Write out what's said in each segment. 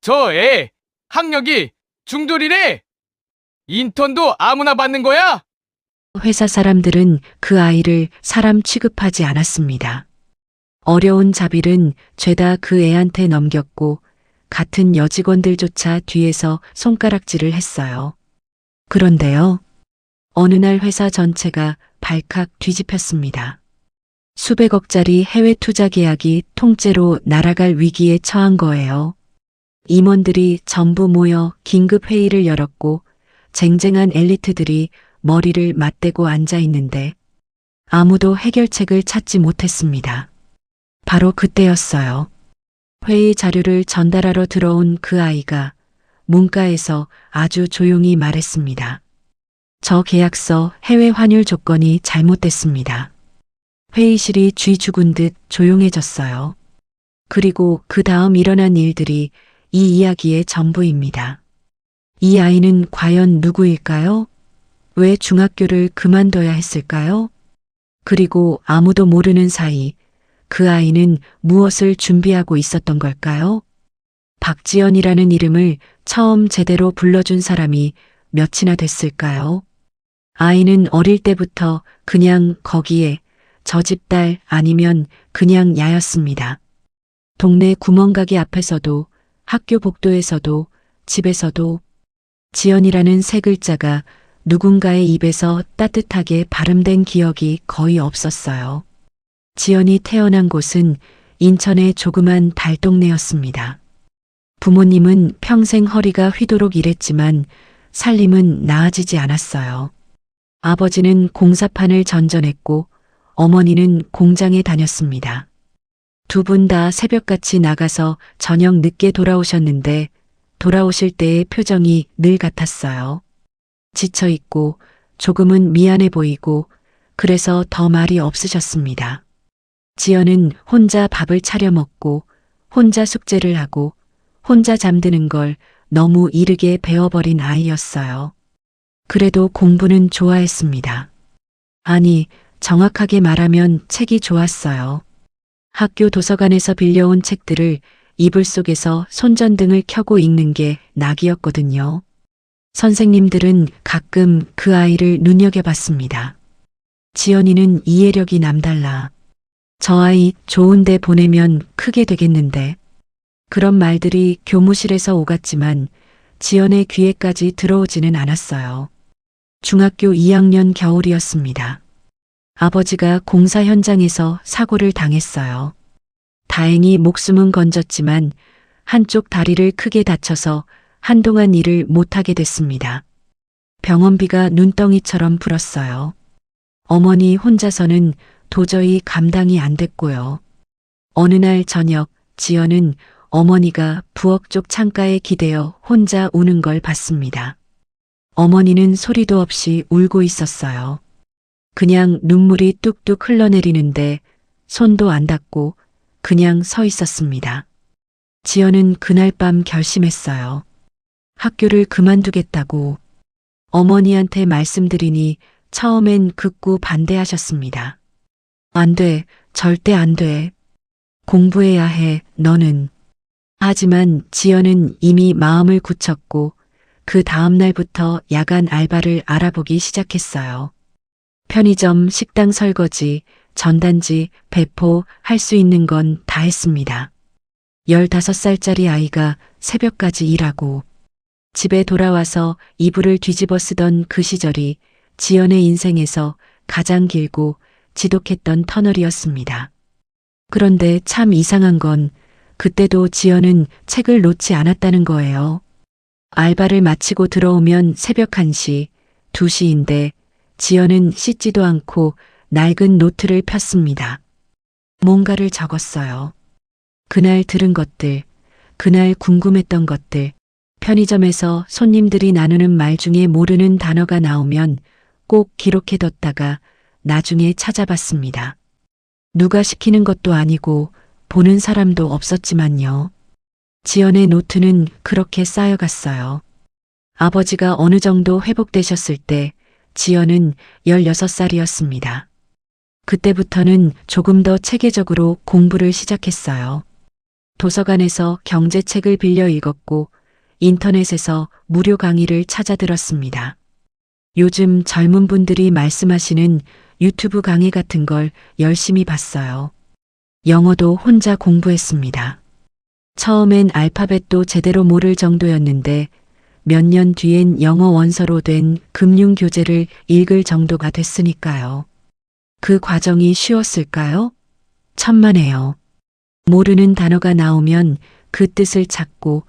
저 애 학력이 중졸이래. 인턴도 아무나 받는 거야? 회사 사람들은 그 아이를 사람 취급하지 않았습니다. 어려운 자빌은 죄다 그 애한테 넘겼고 같은 여직원들조차 뒤에서 손가락질을 했어요. 그런데요. 어느 날 회사 전체가 발칵 뒤집혔습니다. 수백억짜리 해외 투자 계약이 통째로 날아갈 위기에 처한 거예요. 임원들이 전부 모여 긴급 회의를 열었고 쟁쟁한 엘리트들이 머리를 맞대고 앉아 있는데 아무도 해결책을 찾지 못했습니다. 바로 그때였어요. 회의 자료를 전달하러 들어온 그 아이가 문가에서 아주 조용히 말했습니다. 저 계약서 해외 환율 조건이 잘못됐습니다. 회의실이 쥐 죽은 듯 조용해졌어요. 그리고 그 다음 일어난 일들이 이 이야기의 전부입니다. 이 아이는 과연 누구일까요? 왜 중학교를 그만둬야 했을까요? 그리고 아무도 모르는 사이 그 아이는 무엇을 준비하고 있었던 걸까요? 박지연이라는 이름을 처음 제대로 불러준 사람이 몇이나 됐을까요? 아이는 어릴 때부터 그냥 거기에 저 집 딸 아니면 그냥 야였습니다. 동네 구멍가게 앞에서도 학교 복도에서도 집에서도 지연이라는 세 글자가 누군가의 입에서 따뜻하게 발음된 기억이 거의 없었어요. 지연이 태어난 곳은 인천의 조그만 달동네였습니다. 부모님은 평생 허리가 휘도록 일했지만 살림은 나아지지 않았어요. 아버지는 공사판을 전전했고 어머니는 공장에 다녔습니다. 두 분 다 새벽같이 나가서 저녁 늦게 돌아오셨는데 돌아오실 때의 표정이 늘 같았어요. 지쳐 있고 조금은 미안해 보이고 그래서 더 말이 없으셨습니다. 지연은 혼자 밥을 차려 먹고 혼자 숙제를 하고 혼자 잠드는 걸 너무 이르게 배워버린 아이였어요. 그래도 공부는 좋아했습니다. 아니, 정확하게 말하면 책이 좋았어요. 학교 도서관에서 빌려온 책들을 이불 속에서 손전등을 켜고 읽는 게 낙이었거든요. 선생님들은 가끔 그 아이를 눈여겨봤습니다. 지연이는 이해력이 남달라. 저 아이 좋은데 보내면 크게 되겠는데. 그런 말들이 교무실에서 오갔지만 지연의 귀에까지 들어오지는 않았어요. 중학교 2학년 겨울이었습니다. 아버지가 공사 현장에서 사고를 당했어요. 다행히 목숨은 건졌지만 한쪽 다리를 크게 다쳐서 한동안 일을 못하게 됐습니다. 병원비가 눈덩이처럼 불었어요. 어머니 혼자서는 도저히 감당이 안 됐고요. 어느 날 저녁 지연은 어머니가 부엌 쪽 창가에 기대어 혼자 우는 걸 봤습니다. 어머니는 소리도 없이 울고 있었어요. 그냥 눈물이 뚝뚝 흘러내리는데 손도 안 닿고 그냥 서 있었습니다. 지연은 그날 밤 결심했어요. 학교를 그만두겠다고. 어머니한테 말씀드리니 처음엔 극구 반대하셨습니다. 안 돼, 절대 안 돼. 공부해야 해, 너는. 하지만 지연은 이미 마음을 굳혔고 그 다음 날부터 야간 알바를 알아보기 시작했어요. 편의점, 식당 설거지, 전단지, 배포 할 수 있는 건 다 했습니다. 15살짜리 아이가 새벽까지 일하고 집에 돌아와서 이불을 뒤집어 쓰던 그 시절이 지연의 인생에서 가장 길고 지독했던 터널이었습니다. 그런데 참 이상한 건 그때도 지연은 책을 놓지 않았다는 거예요. 알바를 마치고 들어오면 새벽 1시, 2시인데 지연은 씻지도 않고 낡은 노트를 폈습니다. 뭔가를 적었어요. 그날 들은 것들, 그날 궁금했던 것들, 편의점에서 손님들이 나누는 말 중에 모르는 단어가 나오면 꼭 기록해뒀다가 나중에 찾아봤습니다. 누가 시키는 것도 아니고 보는 사람도 없었지만요. 지연의 노트는 그렇게 쌓여갔어요. 아버지가 어느 정도 회복되셨을 때 지연은 16살이었습니다. 그때부터는 조금 더 체계적으로 공부를 시작했어요. 도서관에서 경제책을 빌려 읽었고 인터넷에서 무료 강의를 찾아 들었습니다. 요즘 젊은 분들이 말씀하시는 유튜브 강의 같은 걸 열심히 봤어요. 영어도 혼자 공부했습니다. 처음엔 알파벳도 제대로 모를 정도였는데 몇 년 뒤엔 영어 원서로 된 금융교재를 읽을 정도가 됐으니까요. 그 과정이 쉬웠을까요? 천만에요. 모르는 단어가 나오면 그 뜻을 찾고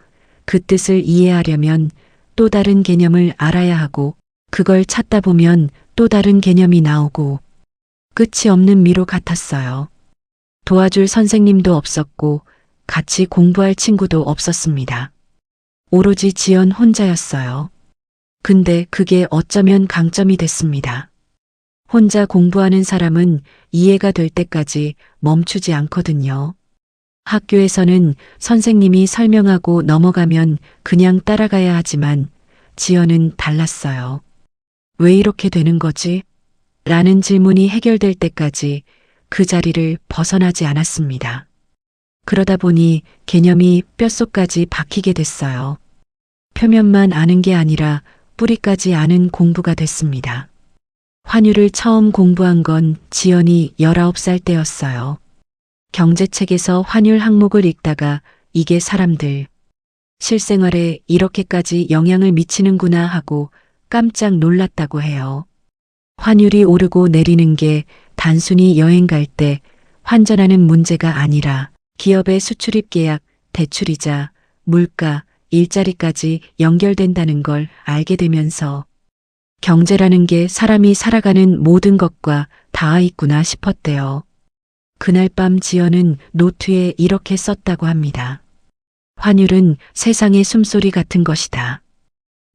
그 뜻을 이해하려면 또 다른 개념을 알아야 하고 그걸 찾다 보면 또 다른 개념이 나오고 끝이 없는 미로 같았어요. 도와줄 선생님도 없었고 같이 공부할 친구도 없었습니다. 오로지 지연 혼자였어요. 근데 그게 어쩌면 강점이 됐습니다. 혼자 공부하는 사람은 이해가 될 때까지 멈추지 않거든요. 학교에서는 선생님이 설명하고 넘어가면 그냥 따라가야 하지만 지연은 달랐어요. 왜 이렇게 되는 거지? 라는 질문이 해결될 때까지 그 자리를 벗어나지 않았습니다. 그러다 보니 개념이 뼛속까지 박히게 됐어요. 표면만 아는 게 아니라 뿌리까지 아는 공부가 됐습니다. 환율을 처음 공부한 건 지연이 19살 때였어요. 경제책에서 환율 항목을 읽다가 이게 사람들 실생활에 이렇게까지 영향을 미치는구나 하고 깜짝 놀랐다고 해요. 환율이 오르고 내리는 게 단순히 여행 갈 때 환전하는 문제가 아니라 기업의 수출입 계약, 대출이자, 물가, 일자리까지 연결된다는 걸 알게 되면서 경제라는 게 사람이 살아가는 모든 것과 닿아 있구나 싶었대요. 그날 밤 지연은 노트에 이렇게 썼다고 합니다. 환율은 세상의 숨소리 같은 것이다.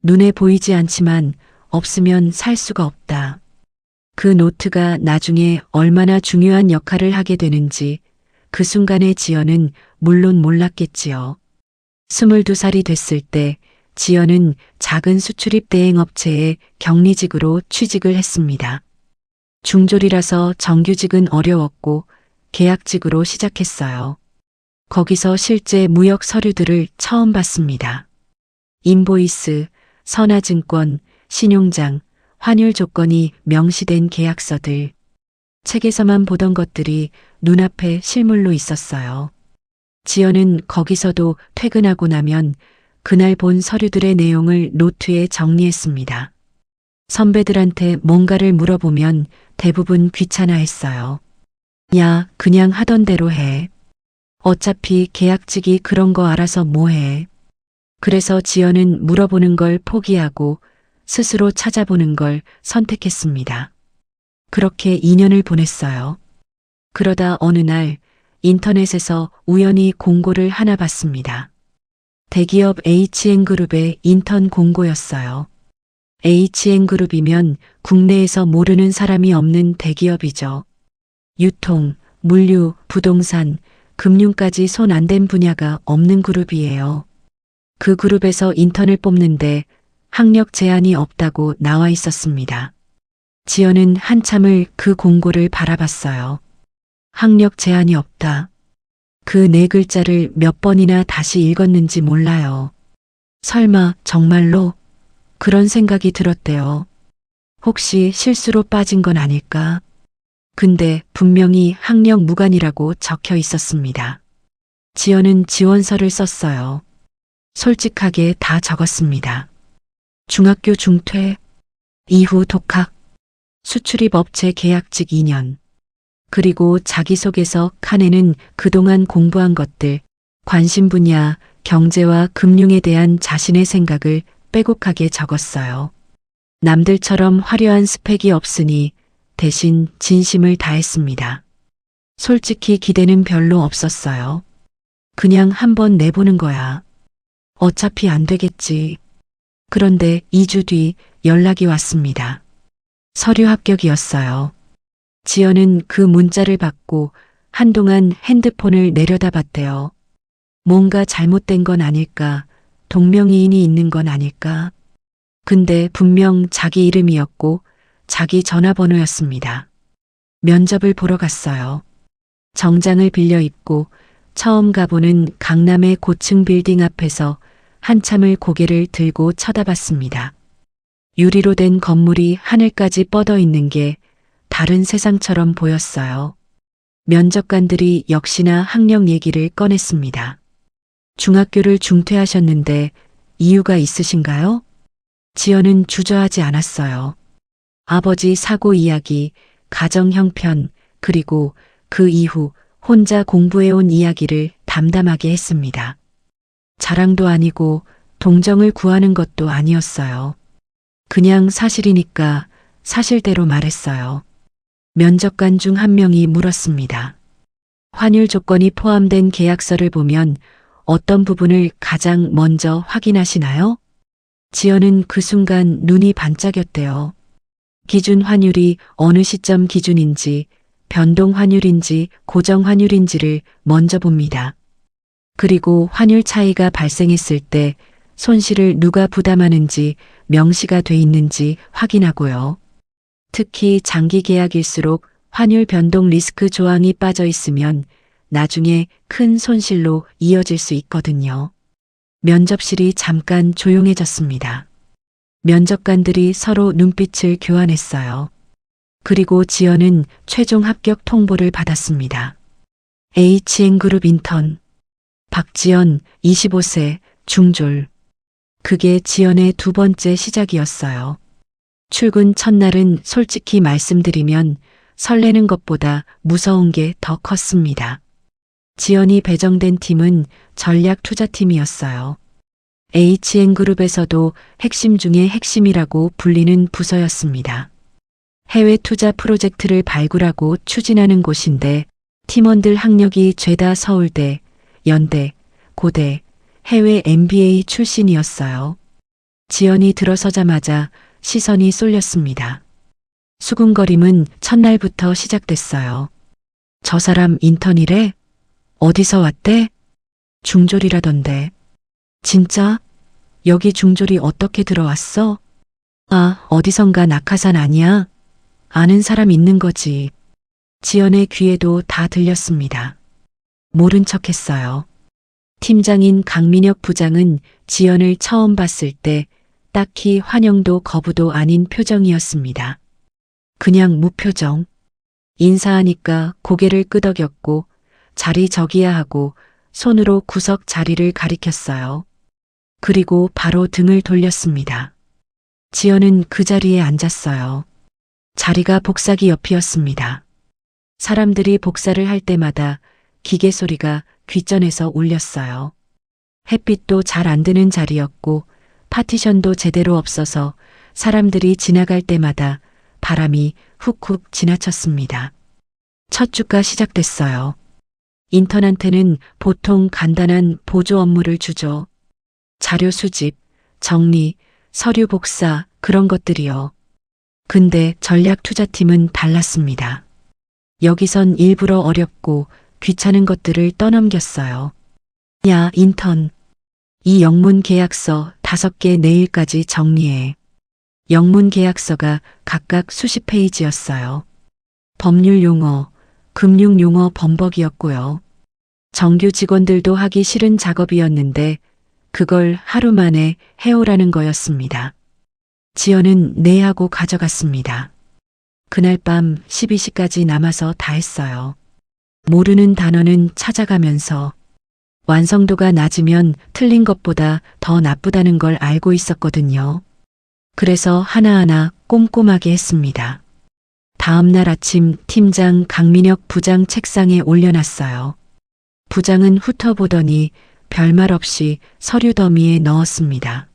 눈에 보이지 않지만 없으면 살 수가 없다. 그 노트가 나중에 얼마나 중요한 역할을 하게 되는지 그 순간에 지연은 물론 몰랐겠지요. 22살이 됐을 때 지연은 작은 수출입 대행업체에 격리직으로 취직을 했습니다. 중졸이라서 정규직은 어려웠고 계약직으로 시작했어요. 거기서 실제 무역 서류들을 처음 봤습니다. 인보이스, 선화증권, 신용장, 환율 조건이 명시된 계약서들. 책에서만 보던 것들이 눈앞에 실물로 있었어요. 지연은 거기서도 퇴근하고 나면 그날 본 서류들의 내용을 노트에 정리했습니다. 선배들한테 뭔가를 물어보면 대부분 귀찮아했어요. 야, 그냥 하던 대로 해. 어차피 계약직이 그런 거 알아서 뭐해. 그래서 지연은 물어보는 걸 포기하고 스스로 찾아보는 걸 선택했습니다. 그렇게 2년을 보냈어요. 그러다 어느 날 인터넷에서 우연히 공고를 하나 봤습니다. 대기업 HN그룹의 인턴 공고였어요. HN그룹이면 국내에서 모르는 사람이 없는 대기업이죠. 유통, 물류, 부동산, 금융까지 손 안 댄 분야가 없는 그룹이에요. 그 그룹에서 인턴을 뽑는데 학력 제한이 없다고 나와 있었습니다. 지연은 한참을 그 공고를 바라봤어요. 학력 제한이 없다. 그 네 글자를 몇 번이나 다시 읽었는지 몰라요. 설마 정말로? 그런 생각이 들었대요. 혹시 실수로 빠진 건 아닐까? 근데 분명히 학력 무관이라고 적혀 있었습니다. 지연은 지원서를 썼어요. 솔직하게 다 적었습니다. 중학교 중퇴, 이후 독학, 수출입 업체 계약직 2년, 그리고 자기소개서 칸에는 그동안 공부한 것들, 관심 분야, 경제와 금융에 대한 자신의 생각을 빼곡하게 적었어요. 남들처럼 화려한 스펙이 없으니 대신 진심을 다했습니다. 솔직히 기대는 별로 없었어요. 그냥 한번 내보는 거야. 어차피 안 되겠지. 그런데 2주 뒤 연락이 왔습니다. 서류 합격이었어요. 지연은 그 문자를 받고 한동안 핸드폰을 내려다봤대요. 뭔가 잘못된 건 아닐까, 동명이인이 있는 건 아닐까. 근데 분명 자기 이름이었고 자기 전화번호였습니다. 면접을 보러 갔어요. 정장을 빌려 입고 처음 가보는 강남의 고층 빌딩 앞에서 한참을 고개를 들고 쳐다봤습니다. 유리로 된 건물이 하늘까지 뻗어 있는 게 다른 세상처럼 보였어요. 면접관들이 역시나 학력 얘기를 꺼냈습니다. 중학교를 중퇴하셨는데 이유가 있으신가요? 지연은 주저하지 않았어요. 아버지 사고 이야기, 가정 형편, 그리고 그 이후 혼자 공부해온 이야기를 담담하게 했습니다. 자랑도 아니고 동정을 구하는 것도 아니었어요. 그냥 사실이니까 사실대로 말했어요. 면접관 중 한 명이 물었습니다. 환율 조건이 포함된 계약서를 보면 어떤 부분을 가장 먼저 확인하시나요? 지연은 그 순간 눈이 반짝였대요. 기준 환율이 어느 시점 기준인지, 변동 환율인지, 고정 환율인지를 먼저 봅니다. 그리고 환율 차이가 발생했을 때 손실을 누가 부담하는지 명시가 돼 있는지 확인하고요. 특히 장기 계약일수록 환율 변동 리스크 조항이 빠져 있으면 나중에 큰 손실로 이어질 수 있거든요. 면접실이 잠깐 조용해졌습니다. 면접관들이 서로 눈빛을 교환했어요. 그리고 지연은 최종 합격 통보를 받았습니다. HN그룹 인턴 박지연 25세 중졸. 그게 지연의 두 번째 시작이었어요. 출근 첫날은 솔직히 말씀드리면 설레는 것보다 무서운 게 더 컸습니다. 지연이 배정된 팀은 전략 투자팀이었어요. HN그룹에서도 핵심 중에 핵심이라고 불리는 부서였습니다. 해외 투자 프로젝트를 발굴하고 추진하는 곳인데 팀원들 학력이 죄다 서울대, 연대, 고대, 해외 MBA 출신이었어요. 지연이 들어서자마자 시선이 쏠렸습니다. 수군거림은 첫날부터 시작됐어요. 저 사람 인턴이래? 어디서 왔대? 중졸이라던데. 진짜? 여기 중졸이 어떻게 들어왔어? 아, 어디선가 낙하산 아니야? 아는 사람 있는 거지. 지연의 귀에도 다 들렸습니다. 모른 척했어요. 팀장인 강민혁 부장은 지연을 처음 봤을 때 딱히 환영도 거부도 아닌 표정이었습니다. 그냥 무표정. 인사하니까 고개를 끄덕였고 자리 저기야 하고 손으로 구석 자리를 가리켰어요. 그리고 바로 등을 돌렸습니다. 지연은 그 자리에 앉았어요. 자리가 복사기 옆이었습니다. 사람들이 복사를 할 때마다 기계 소리가 귓전에서 울렸어요. 햇빛도 잘 안 드는 자리였고 파티션도 제대로 없어서 사람들이 지나갈 때마다 바람이 훅훅 지나쳤습니다. 첫 주가 시작됐어요. 인턴한테는 보통 간단한 보조 업무를 주죠. 자료 수집, 정리, 서류 복사, 그런 것들이요. 근데 전략 투자팀은 달랐습니다. 여기선 일부러 어렵고 귀찮은 것들을 떠넘겼어요. 야, 인턴. 이 영문 계약서 5개 내일까지 정리해. 영문 계약서가 각각 수십 페이지였어요. 법률 용어, 금융 용어 범벅이었고요. 정규 직원들도 하기 싫은 작업이었는데 그걸 하루 만에 해오라는 거였습니다. 지연은 네 하고 가져갔습니다. 그날 밤 12시까지 남아서 다 했어요. 모르는 단어는 찾아가면서 완성도가 낮으면 틀린 것보다 더 나쁘다는 걸 알고 있었거든요. 그래서 하나하나 꼼꼼하게 했습니다. 다음 날 아침 팀장 강민혁 부장 책상에 올려놨어요. 부장은 훑어보더니 별말 없이 서류 더미에 넣었습니다.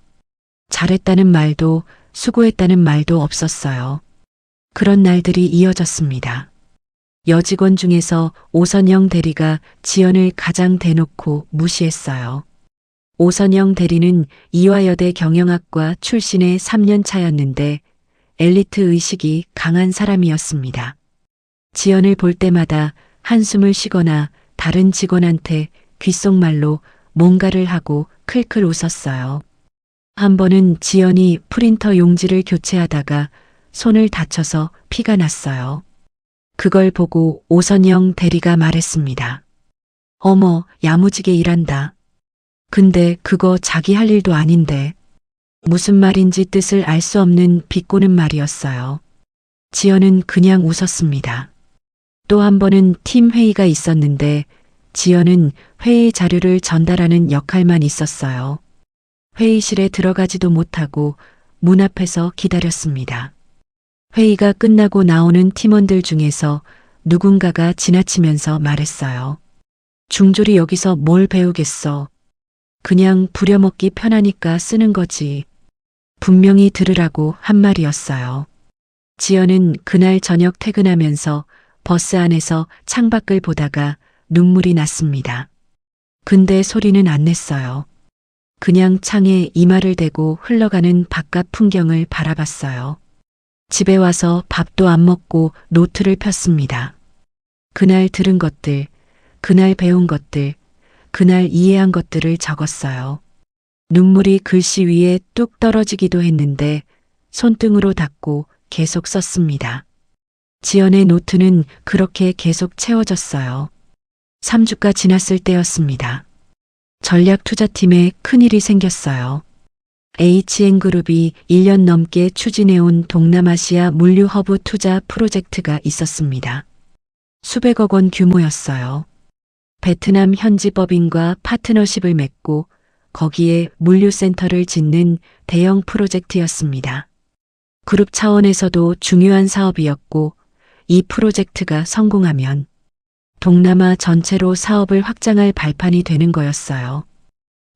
잘했다는 말도 수고했다는 말도 없었어요. 그런 날들이 이어졌습니다. 여직원 중에서 오선영 대리가 지연을 가장 대놓고 무시했어요. 오선영 대리는 이화여대 경영학과 출신의 3년 차였는데 엘리트 의식이 강한 사람이었습니다. 지연을 볼 때마다 한숨을 쉬거나 다른 직원한테 귓속말로 뭔가를 하고 클클 웃었어요. 한 번은 지연이 프린터 용지를 교체하다가 손을 다쳐서 피가 났어요. 그걸 보고 오선영 대리가 말했습니다. 어머, 야무지게 일한다. 근데 그거 자기 할 일도 아닌데. 무슨 말인지 뜻을 알 수 없는 비꼬는 말이었어요. 지연은 그냥 웃었습니다. 또 한 번은 팀 회의가 있었는데 지연은 회의 자료를 전달하는 역할만 있었어요. 회의실에 들어가지도 못하고 문 앞에서 기다렸습니다. 회의가 끝나고 나오는 팀원들 중에서 누군가가 지나치면서 말했어요. 중졸이 여기서 뭘 배우겠어. 그냥 부려먹기 편하니까 쓰는 거지. 분명히 들으라고 한 말이었어요. 지연은 그날 저녁 퇴근하면서 버스 안에서 창밖을 보다가 눈물이 났습니다. 근데 소리는 안 냈어요. 그냥 창에 이마를 대고 흘러가는 바깥 풍경을 바라봤어요. 집에 와서 밥도 안 먹고 노트를 폈습니다. 그날 들은 것들, 그날 배운 것들, 그날 이해한 것들을 적었어요. 눈물이 글씨 위에 뚝 떨어지기도 했는데 손등으로 닦고 계속 썼습니다. 지연의 노트는 그렇게 계속 채워졌어요. 3주가 지났을 때였습니다. 전략투자팀에 큰일이 생겼어요. HN그룹이 1년 넘게 추진해온 동남아시아 물류 허브 투자 프로젝트가 있었습니다. 수백억 원 규모였어요. 베트남 현지 법인과 파트너십을 맺고 거기에 물류센터를 짓는 대형 프로젝트였습니다. 그룹 차원에서도 중요한 사업이었고 이 프로젝트가 성공하면 동남아 전체로 사업을 확장할 발판이 되는 거였어요.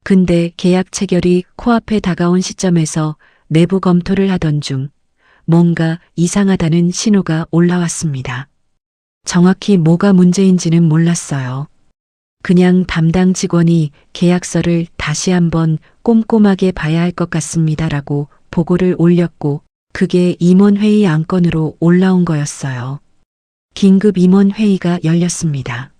근데 계약 체결이 코앞에 다가온 시점에서 내부 검토를 하던 중 뭔가 이상하다는 신호가 올라왔습니다. 정확히 뭐가 문제인지는 몰랐어요. 그냥 담당 직원이 계약서를 다시 한번 꼼꼼하게 봐야 할 것 같습니다라고 보고를 올렸고 그게 임원회의 안건으로 올라온 거였어요. 긴급 임원회의가 열렸습니다.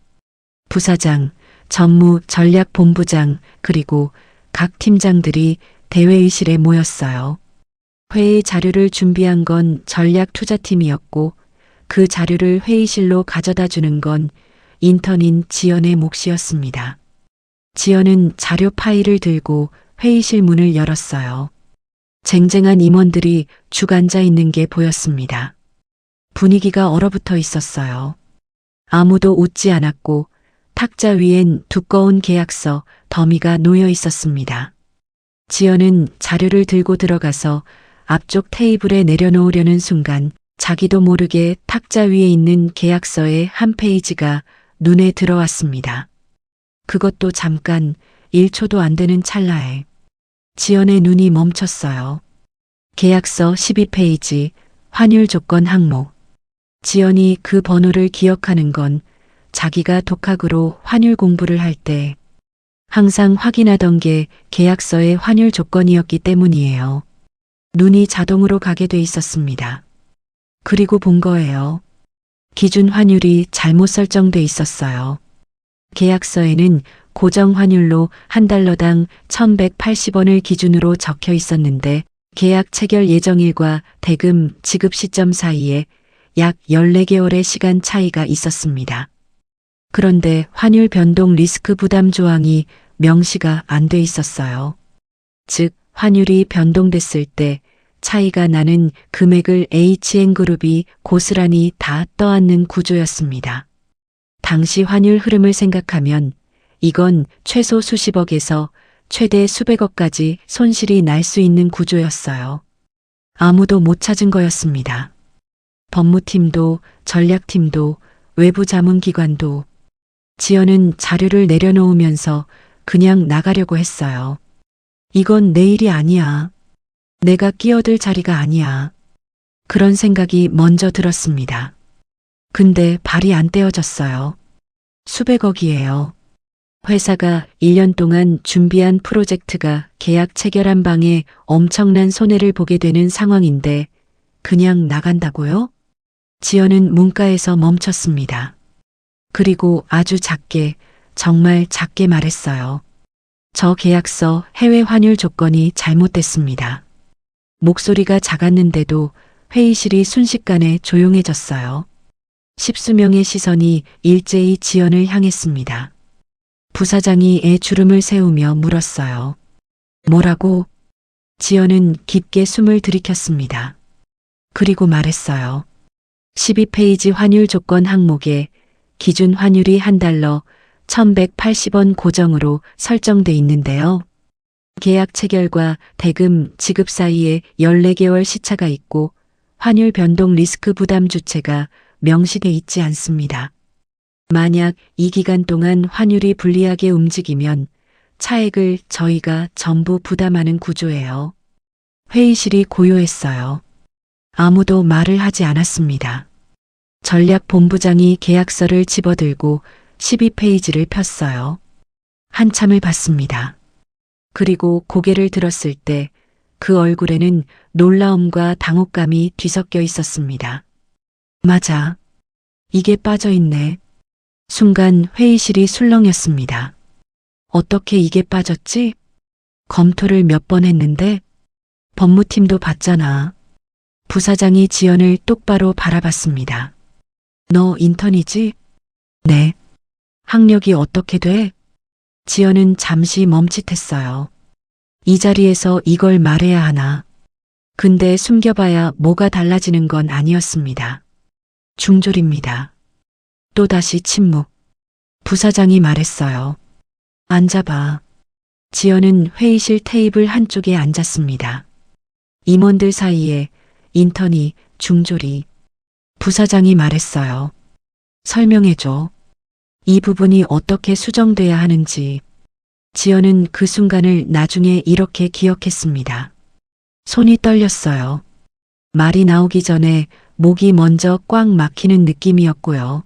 부사장, 전무 전략본부장 그리고 각 팀장들이 대회의실에 모였어요. 회의 자료를 준비한 건 전략투자팀이었고 그 자료를 회의실로 가져다 주는 건 인턴인 지연의 몫이었습니다. 지연은 자료 파일을 들고 회의실 문을 열었어요. 쟁쟁한 임원들이 죽 앉아 있는 게 보였습니다. 분위기가 얼어붙어 있었어요. 아무도 웃지 않았고 탁자 위엔 두꺼운 계약서 더미가 놓여 있었습니다. 지연은 자료를 들고 들어가서 앞쪽 테이블에 내려놓으려는 순간 자기도 모르게 탁자 위에 있는 계약서의 한 페이지가 눈에 들어왔습니다. 그것도 잠깐 1초도 안 되는 찰나에 지연의 눈이 멈췄어요. 계약서 12페이지 환율 조건 항목. 지연이 그 번호를 기억하는 건 자기가 독학으로 환율 공부를 할 때 항상 확인하던 게 계약서의 환율 조건이었기 때문이에요. 눈이 자동으로 가게 돼 있었습니다. 그리고 본 거예요. 기준 환율이 잘못 설정돼 있었어요. 계약서에는 고정 환율로 한 달러당 1,180원을 기준으로 적혀 있었는데 계약 체결 예정일과 대금 지급 시점 사이에 약 14개월의 시간 차이가 있었습니다. 그런데 환율 변동 리스크 부담 조항이 명시가 안 돼 있었어요. 즉, 환율이 변동됐을 때 차이가 나는 금액을 HN그룹이 고스란히 다 떠안는 구조였습니다. 당시 환율 흐름을 생각하면 이건 최소 수십억에서 최대 수백억까지 손실이 날 수 있는 구조였어요. 아무도 못 찾은 거였습니다. 법무팀도 전략팀도 외부 자문기관도. 지연은 자료를 내려놓으면서 그냥 나가려고 했어요. 이건 내 일이 아니야. 내가 끼어들 자리가 아니야. 그런 생각이 먼저 들었습니다. 근데 발이 안 떼어졌어요. 수백억이에요. 회사가 1년 동안 준비한 프로젝트가 계약 체결한 방에 엄청난 손해를 보게 되는 상황인데 그냥 나간다고요? 지연은 문가에서 멈췄습니다. 그리고 아주 작게, 정말 작게 말했어요. 저 계약서 해외 환율 조건이 잘못됐습니다. 목소리가 작았는데도 회의실이 순식간에 조용해졌어요. 십수명의 시선이 일제히 지연을 향했습니다. 부사장이 애 주름을 세우며 물었어요. 뭐라고? 지연은 깊게 숨을 들이켰습니다. 그리고 말했어요. 12페이지 환율 조건 항목에 기준 환율이 $1 $1,180원 고정으로 설정돼 있는데요. 계약 체결과 대금 지급 사이에 14개월 시차가 있고 환율 변동 리스크 부담 주체가 명시돼 있지 않습니다. 만약 이 기간 동안 환율이 불리하게 움직이면 차액을 저희가 전부 부담하는 구조예요. 회의실이 고요했어요. 아무도 말을 하지 않았습니다. 전략본부장이 계약서를 집어들고 12페이지를 폈어요. 한참을 봤습니다. 그리고 고개를 들었을 때 그 얼굴에는 놀라움과 당혹감이 뒤섞여 있었습니다. 맞아. 이게 빠져있네. 순간 회의실이 술렁였습니다. 어떻게 이게 빠졌지? 검토를 몇 번 했는데 법무팀도 봤잖아. 부사장이 지연을 똑바로 바라봤습니다. 너 인턴이지? 네. 학력이 어떻게 돼? 지연은 잠시 멈칫했어요. 이 자리에서 이걸 말해야 하나. 근데 숨겨봐야 뭐가 달라지는 건 아니었습니다. 중졸입니다. 또다시 침묵. 부사장이 말했어요. 앉아봐. 지연은 회의실 테이블 한쪽에 앉았습니다. 임원들 사이에 인턴이 중졸이. 부사장이 말했어요. 설명해줘. 이 부분이 어떻게 수정돼야 하는지. 지연은 그 순간을 나중에 이렇게 기억했습니다. 손이 떨렸어요. 말이 나오기 전에 목이 먼저 꽉 막히는 느낌이었고요.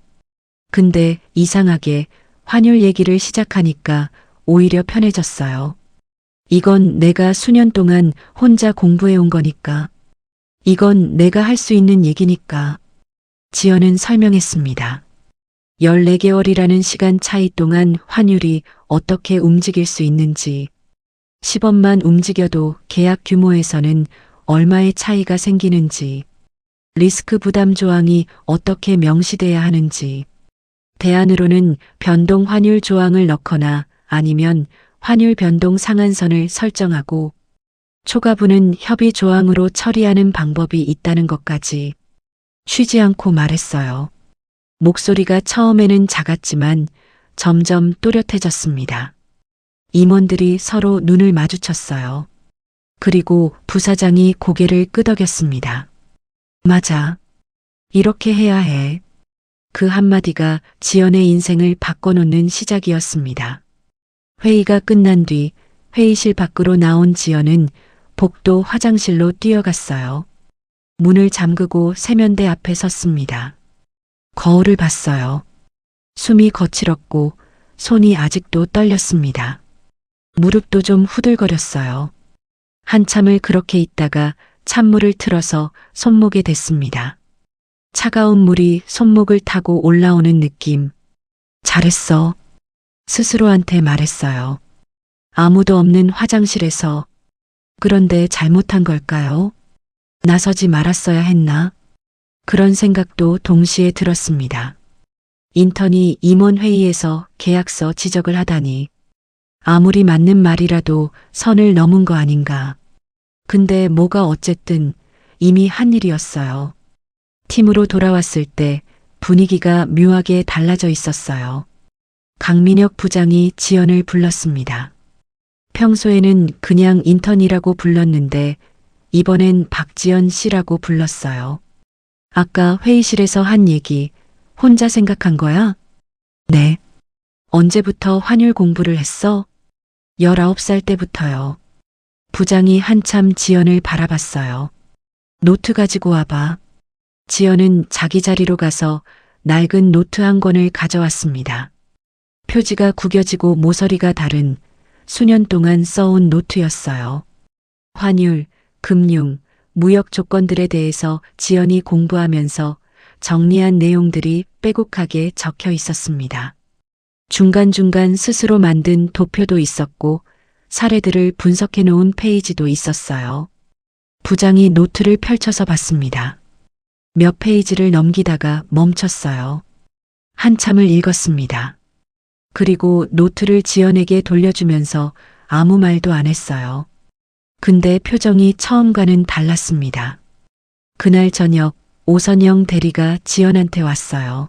근데 이상하게 환율 얘기를 시작하니까 오히려 편해졌어요. 이건 내가 수년 동안 혼자 공부해온 거니까. 이건 내가 할 수 있는 얘기니까. 지연은 설명했습니다. 14개월이라는 시간 차이 동안 환율이 어떻게 움직일 수 있는지, 10원만 움직여도 계약 규모에서는 얼마의 차이가 생기는지, 리스크 부담 조항이 어떻게 명시돼야 하는지, 대안으로는 변동 환율 조항을 넣거나 아니면 환율 변동 상한선을 설정하고 초과분은 협의 조항으로 처리하는 방법이 있다는 것까지 쉬지 않고 말했어요. 목소리가 처음에는 작았지만 점점 또렷해졌습니다. 임원들이 서로 눈을 마주쳤어요. 그리고 부사장이 고개를 끄덕였습니다. 맞아. 이렇게 해야 해. 그 한마디가 지연의 인생을 바꿔놓는 시작이었습니다. 회의가 끝난 뒤 회의실 밖으로 나온 지연은 복도 화장실로 뛰어갔어요. 문을 잠그고 세면대 앞에 섰습니다. 거울을 봤어요. 숨이 거칠었고 손이 아직도 떨렸습니다. 무릎도 좀 후들거렸어요. 한참을 그렇게 있다가 찬물을 틀어서 손목에 댔습니다. 차가운 물이 손목을 타고 올라오는 느낌. 잘했어. 스스로한테 말했어요. 아무도 없는 화장실에서. 그런데 잘못한 걸까요? 나서지 말았어야 했나? 그런 생각도 동시에 들었습니다. 인턴이 임원회의에서 계약서 지적을 하다니. 아무리 맞는 말이라도 선을 넘은 거 아닌가. 근데 뭐가 어쨌든 이미 한 일이었어요. 팀으로 돌아왔을 때 분위기가 묘하게 달라져 있었어요. 강민혁 부장이 지연을 불렀습니다. 평소에는 그냥 인턴이라고 불렀는데 이번엔 박지연 씨라고 불렀어요. 아까 회의실에서 한 얘기 혼자 생각한 거야? 네. 언제부터 환율 공부를 했어? 19살 때부터요. 부장이 한참 지연을 바라봤어요. 노트 가지고 와봐. 지연은 자기 자리로 가서 낡은 노트 한 권을 가져왔습니다. 표지가 구겨지고 모서리가 다른 수년 동안 써온 노트였어요. 환율, 금융, 무역 조건들에 대해서 지연이 공부하면서 정리한 내용들이 빼곡하게 적혀 있었습니다. 중간중간 스스로 만든 도표도 있었고 사례들을 분석해 놓은 페이지도 있었어요. 부장이 노트를 펼쳐서 봤습니다. 몇 페이지를 넘기다가 멈췄어요. 한참을 읽었습니다. 그리고 노트를 지연에게 돌려주면서 아무 말도 안 했어요. 근데 표정이 처음과는 달랐습니다. 그날 저녁 오선영 대리가 지연한테 왔어요.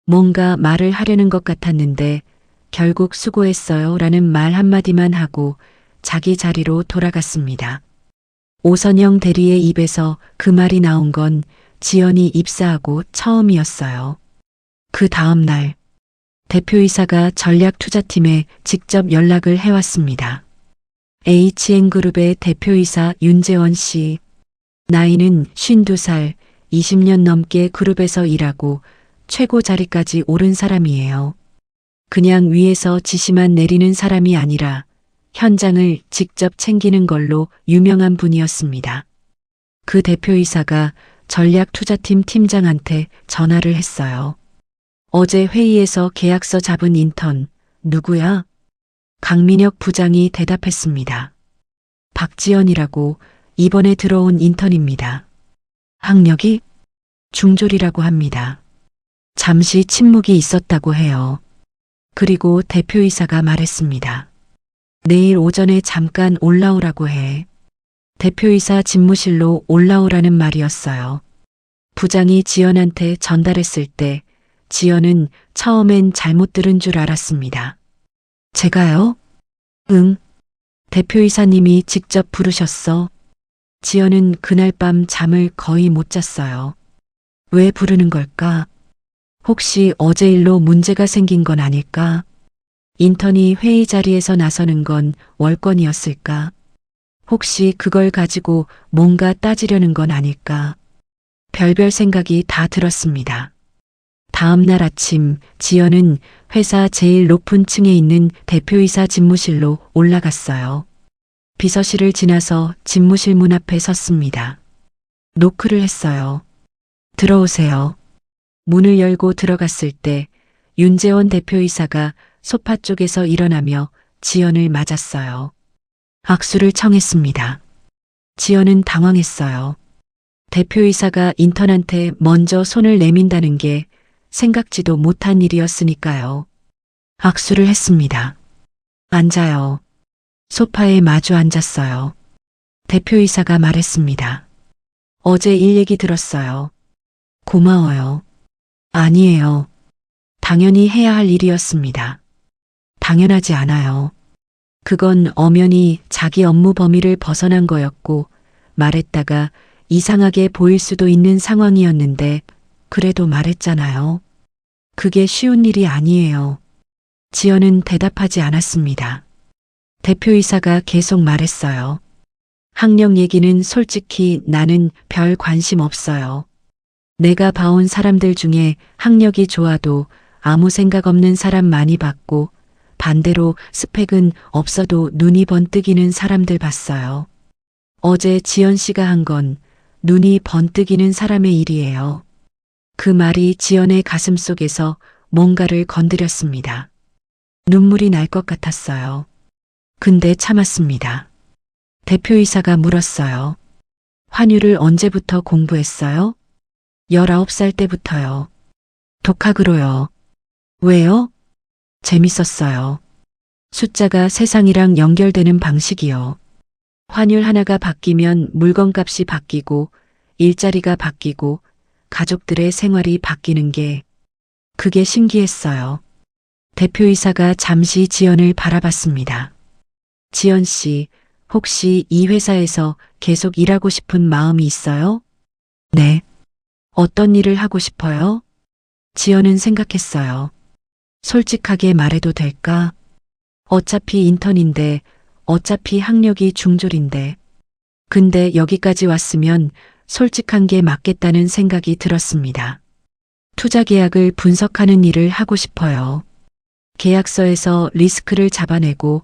뭔가 말을 하려는 것 같았는데 결국 수고했어요 라는 말 한마디만 하고 자기 자리로 돌아갔습니다. 오선영 대리의 입에서 그 말이 나온 건 지연이 입사하고 처음이었어요. 그 다음 날 대표이사가 전략투자팀에 직접 연락을 해왔습니다. HN그룹의 대표이사 윤재원 씨. 나이는 52살, 20년 넘게 그룹에서 일하고 최고 자리까지 오른 사람이에요. 그냥 위에서 지시만 내리는 사람이 아니라 현장을 직접 챙기는 걸로 유명한 분이었습니다. 그 대표이사가 전략투자팀 팀장한테 전화를 했어요. 어제 회의에서 계약서 잡은 인턴, 누구야? 강민혁 부장이 대답했습니다. 박지연이라고 이번에 들어온 인턴입니다. 학력이 중졸이라고 합니다. 잠시 침묵이 있었다고 해요. 그리고 대표이사가 말했습니다. 내일 오전에 잠깐 올라오라고 해. 대표이사 집무실로 올라오라는 말이었어요. 부장이 지연한테 전달했을 때 지연은 처음엔 잘못 들은 줄 알았습니다. 제가요? 응. 대표이사님이 직접 부르셨어. 지연은 그날 밤 잠을 거의 못 잤어요. 왜 부르는 걸까? 혹시 어제 일로 문제가 생긴 건 아닐까? 인턴이 회의 자리에서 나서는 건 월권이었을까? 혹시 그걸 가지고 뭔가 따지려는 건 아닐까? 별별 생각이 다 들었습니다. 다음 날 아침 지연은 회사 제일 높은 층에 있는 대표이사 집무실로 올라갔어요. 비서실을 지나서 집무실 문 앞에 섰습니다. 노크를 했어요. 들어오세요. 문을 열고 들어갔을 때 윤재원 대표이사가 소파 쪽에서 일어나며 지연을 맞았어요. 악수를 청했습니다. 지연은 당황했어요. 대표이사가 인턴한테 먼저 손을 내민다는 게 생각지도 못한 일이었으니까요. 악수를 했습니다. 앉아요. 소파에 마주 앉았어요. 대표이사가 말했습니다. 어제 일 얘기 들었어요. 고마워요. 아니에요. 당연히 해야 할 일이었습니다. 당연하지 않아요. 그건 엄연히 자기 업무 범위를 벗어난 거였고 말했다가 이상하게 보일 수도 있는 상황이었는데 그래도 말했잖아요. 그게 쉬운 일이 아니에요. 지연은 대답하지 않았습니다. 대표이사가 계속 말했어요. 학력 얘기는 솔직히 나는 별 관심 없어요. 내가 봐온 사람들 중에 학력이 좋아도 아무 생각 없는 사람 많이 봤고 반대로 스펙은 없어도 눈이 번뜩이는 사람들 봤어요. 어제 지연 씨가 한 건 눈이 번뜩이는 사람의 일이에요. 그 말이 지연의 가슴 속에서 뭔가를 건드렸습니다. 눈물이 날 것 같았어요. 근데 참았습니다. 대표이사가 물었어요. 환율을 언제부터 공부했어요? 19살 때부터요. 독학으로요. 왜요? 재밌었어요. 숫자가 세상이랑 연결되는 방식이요. 환율 하나가 바뀌면 물건값이 바뀌고 일자리가 바뀌고 가족들의 생활이 바뀌는 게 그게 신기했어요. 대표이사가 잠시 지연을 바라봤습니다. 지연 씨, 혹시 이 회사에서 계속 일하고 싶은 마음이 있어요? 네. 어떤 일을 하고 싶어요? 지연은 생각했어요. 솔직하게 말해도 될까? 어차피 인턴인데, 어차피 학력이 중졸인데. 근데 여기까지 왔으면 솔직한 게 맞겠다는 생각이 들었습니다. 투자 계약을 분석하는 일을 하고 싶어요. 계약서에서 리스크를 잡아내고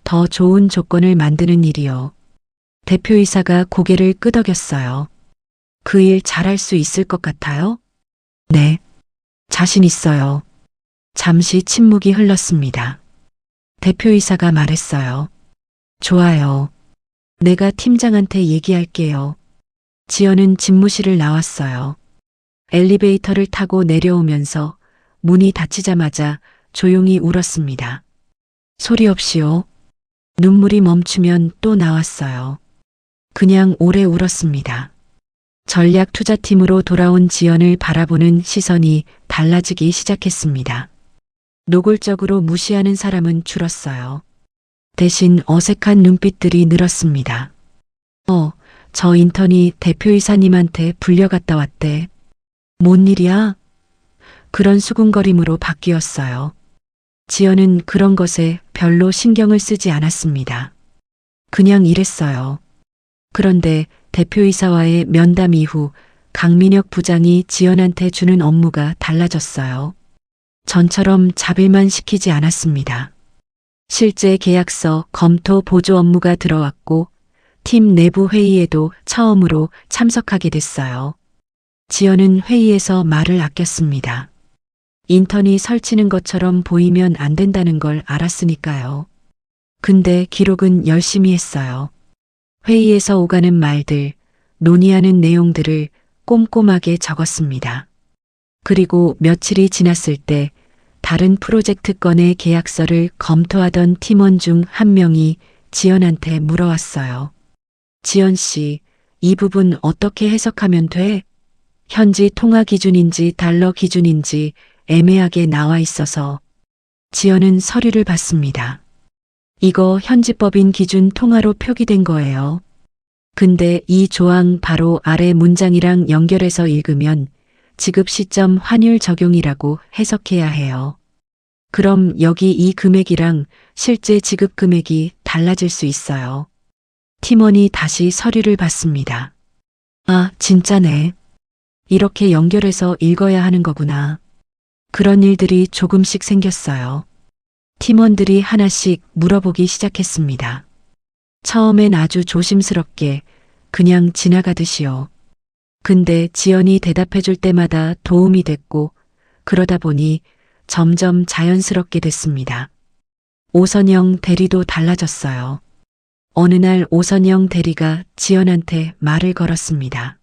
더 좋은 조건을 만드는 일이요. 대표이사가 고개를 끄덕였어요. 그 일 잘할 수 있을 것 같아요? 네. 자신 있어요. 잠시 침묵이 흘렀습니다. 대표이사가 말했어요. 좋아요. 내가 팀장한테 얘기할게요. 지연은 집무실을 나왔어요. 엘리베이터를 타고 내려오면서 문이 닫히자마자 조용히 울었습니다. 소리 없이요. 눈물이 멈추면 또 나왔어요. 그냥 오래 울었습니다. 전략 투자팀으로 돌아온 지연을 바라보는 시선이 달라지기 시작했습니다. 노골적으로 무시하는 사람은 줄었어요. 대신 어색한 눈빛들이 늘었습니다. 저 인턴이 대표이사님한테 불려갔다 왔대. 뭔 일이야? 그런 수군거림으로 바뀌었어요. 지연은 그런 것에 별로 신경을 쓰지 않았습니다. 그냥 일했어요. 그런데 대표이사와의 면담 이후 강민혁 부장이 지연한테 주는 업무가 달라졌어요. 전처럼 잡일만 시키지 않았습니다. 실제 계약서 검토 보조 업무가 들어왔고 팀 내부 회의에도 처음으로 참석하게 됐어요. 지연은 회의에서 말을 아꼈습니다. 인턴이 설치는 것처럼 보이면 안 된다는 걸 알았으니까요. 근데 기록은 열심히 했어요. 회의에서 오가는 말들, 논의하는 내용들을 꼼꼼하게 적었습니다. 그리고 며칠이 지났을 때 다른 프로젝트 건의 계약서를 검토하던 팀원 중 한 명이 지연한테 물어왔어요. 지연 씨, 이 부분 어떻게 해석하면 돼? 현지 통화 기준인지 달러 기준인지 애매하게 나와 있어서. 지연은 서류를 봤습니다. 이거 현지법인 기준 통화로 표기된 거예요. 근데 이 조항 바로 아래 문장이랑 연결해서 읽으면 지급 시점 환율 적용이라고 해석해야 해요. 그럼 여기 이 금액이랑 실제 지급 금액이 달라질 수 있어요. 팀원이 다시 서류를 봤습니다. 아, 진짜네. 이렇게 연결해서 읽어야 하는 거구나. 그런 일들이 조금씩 생겼어요. 팀원들이 하나씩 물어보기 시작했습니다. 처음엔 아주 조심스럽게 그냥 지나가듯이요. 근데 지연이 대답해 줄 때마다 도움이 됐고 그러다 보니 점점 자연스럽게 됐습니다. 오선영 대리도 달라졌어요. 어느 날 오선영 대리가 지연한테 말을 걸었습니다.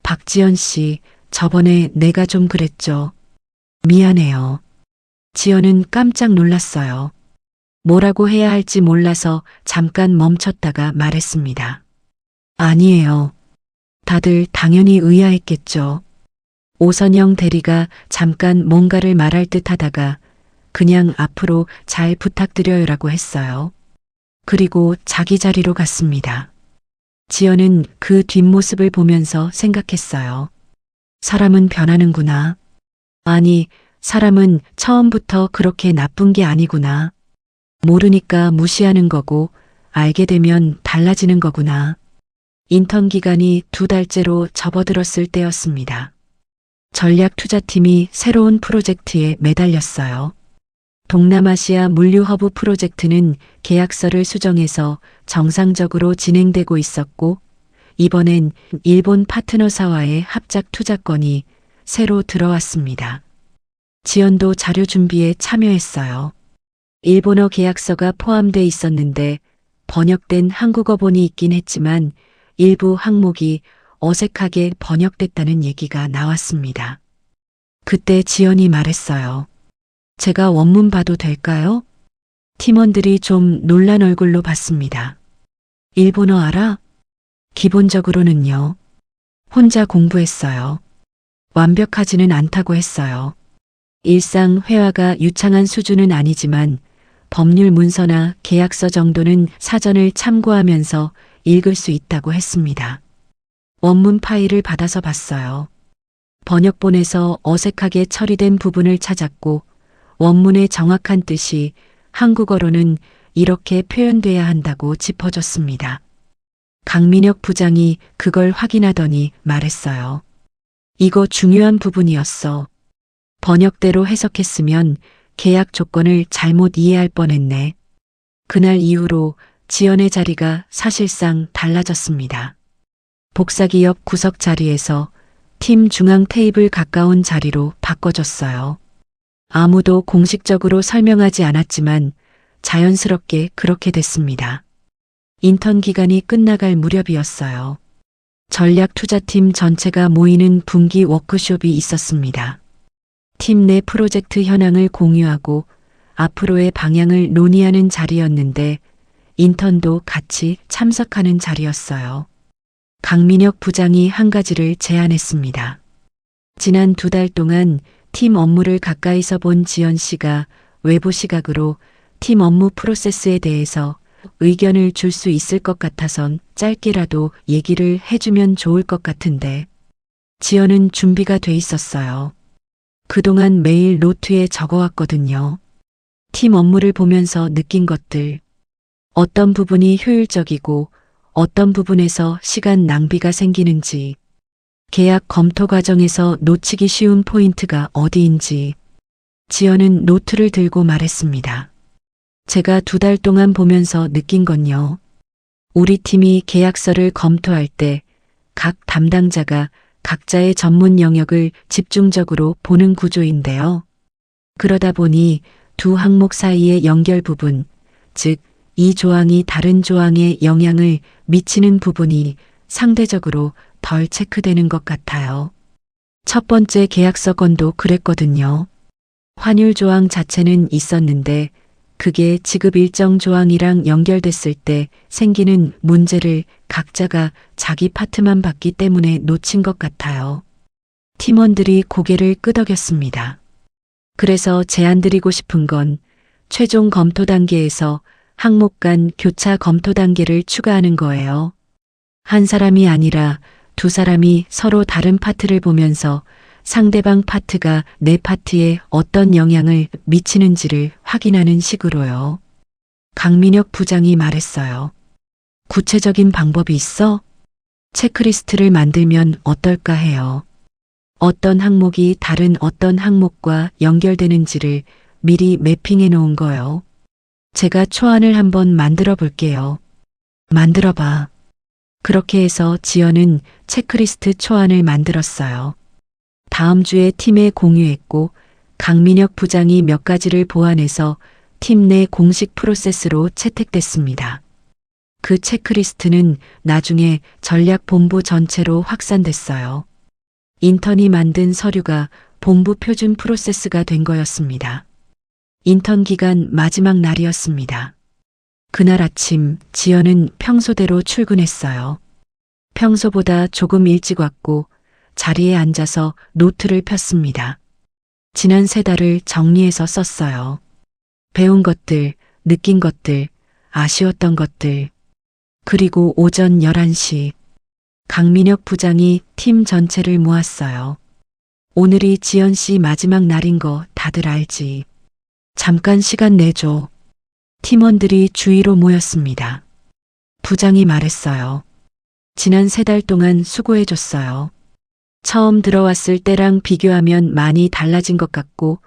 박지연 씨, 저번에 내가 좀 그랬죠. 미안해요. 지연은 깜짝 놀랐어요. 뭐라고 해야 할지 몰라서 잠깐 멈췄다가 말했습니다. 아니에요. 다들 당연히 의아했겠죠. 오선영 대리가 잠깐 뭔가를 말할 듯 하다가 그냥 앞으로 잘 부탁드려요라고 했어요. 그리고 자기 자리로 갔습니다. 지연은 그 뒷모습을 보면서 생각했어요. 사람은 변하는구나. 아니, 사람은 처음부터 그렇게 나쁜 게 아니구나. 모르니까 무시하는 거고 알게 되면 달라지는 거구나. 인턴 기간이 2달째로 접어들었을 때였습니다. 전략 투자팀이 새로운 프로젝트에 매달렸어요. 동남아시아 물류 허브 프로젝트는 계약서를 수정해서 정상적으로 진행되고 있었고 이번엔 일본 파트너사와의 합작 투자건이 새로 들어왔습니다. 지연도 자료 준비에 참여했어요. 일본어 계약서가 포함돼 있었는데 번역된 한국어본이 있긴 했지만 일부 항목이 어색하게 번역됐다는 얘기가 나왔습니다. 그때 지연이 말했어요. 제가 원문 봐도 될까요? 팀원들이 좀 놀란 얼굴로 봤습니다. 일본어 알아? 기본적으로는요. 혼자 공부했어요. 완벽하지는 않다고 했어요. 일상 회화가 유창한 수준은 아니지만 법률 문서나 계약서 정도는 사전을 참고하면서 읽을 수 있다고 했습니다. 원문 파일을 받아서 봤어요. 번역본에서 어색하게 처리된 부분을 찾았고 원문의 정확한 뜻이 한국어로는 이렇게 표현돼야 한다고 짚어줬습니다. 강민혁 부장이 그걸 확인하더니 말했어요. 이거 중요한 부분이었어. 번역대로 해석했으면 계약 조건을 잘못 이해할 뻔했네. 그날 이후로 지연의 자리가 사실상 달라졌습니다. 복사기 옆 구석 자리에서 팀 중앙 테이블 가까운 자리로 바꿔줬어요. 아무도 공식적으로 설명하지 않았지만 자연스럽게 그렇게 됐습니다. 인턴 기간이 끝나갈 무렵이었어요. 전략 투자팀 전체가 모이는 분기 워크숍이 있었습니다. 팀 내 프로젝트 현황을 공유하고 앞으로의 방향을 논의하는 자리였는데 인턴도 같이 참석하는 자리였어요. 강민혁 부장이 한 가지를 제안했습니다. 지난 2달 동안 팀 업무를 가까이서 본 지연 씨가 외부 시각으로 팀 업무 프로세스에 대해서 의견을 줄 수 있을 것 같아선 짧게라도 얘기를 해주면 좋을 것 같은데 지연은 준비가 돼 있었어요. 그동안 매일 노트에 적어왔거든요. 팀 업무를 보면서 느낀 것들, 어떤 부분이 효율적이고 어떤 부분에서 시간 낭비가 생기는지, 계약 검토 과정에서 놓치기 쉬운 포인트가 어디인지. 지연은 노트를 들고 말했습니다. 제가 2달 동안 보면서 느낀 건요. 우리 팀이 계약서를 검토할 때 각 담당자가 각자의 전문 영역을 집중적으로 보는 구조인데요. 그러다 보니 두 항목 사이의 연결 부분, 즉, 이 조항이 다른 조항에 영향을 미치는 부분이 상대적으로 덜 체크되는 것 같아요. 첫 번째 계약서 건도 그랬거든요. 환율 조항 자체는 있었는데 그게 지급 일정 조항이랑 연결됐을 때 생기는 문제를 각자가 자기 파트만 봤기 때문에 놓친 것 같아요. 팀원들이 고개를 끄덕였습니다. 그래서 제안드리고 싶은 건 최종 검토 단계에서 항목 간 교차 검토 단계를 추가하는 거예요. 한 사람이 아니라 두 사람이 서로 다른 파트를 보면서 상대방 파트가 내 파트에 어떤 영향을 미치는지를 확인하는 식으로요. 강민혁 부장이 말했어요. 구체적인 방법이 있어? 체크리스트를 만들면 어떨까 해요. 어떤 항목이 다른 어떤 항목과 연결되는지를 미리 매핑해 놓은 거요. 제가 초안을 한번 만들어 볼게요. 만들어 봐. 그렇게 해서 지연은 체크리스트 초안을 만들었어요. 다음 주에 팀에 공유했고 강민혁 부장이 몇 가지를 보완해서 팀 내 공식 프로세스로 채택됐습니다. 그 체크리스트는 나중에 전략본부 전체로 확산됐어요. 인턴이 만든 서류가 본부 표준 프로세스가 된 거였습니다. 인턴 기간 마지막 날이었습니다. 그날 아침 지연은 평소대로 출근했어요. 평소보다 조금 일찍 왔고 자리에 앉아서 노트를 폈습니다. 지난 3달을 정리해서 썼어요. 배운 것들, 느낀 것들, 아쉬웠던 것들. 그리고 오전 11시 강민혁 부장이 팀 전체를 모았어요. 오늘이 지연 씨 마지막 날인 거 다들 알지. 잠깐 시간 내줘. 팀원들이 주위로 모였습니다. 부장이 말했어요. 지난 3달 동안 수고해줬어요. 처음 들어왔을 때랑 비교하면 많이 달라진 것 같고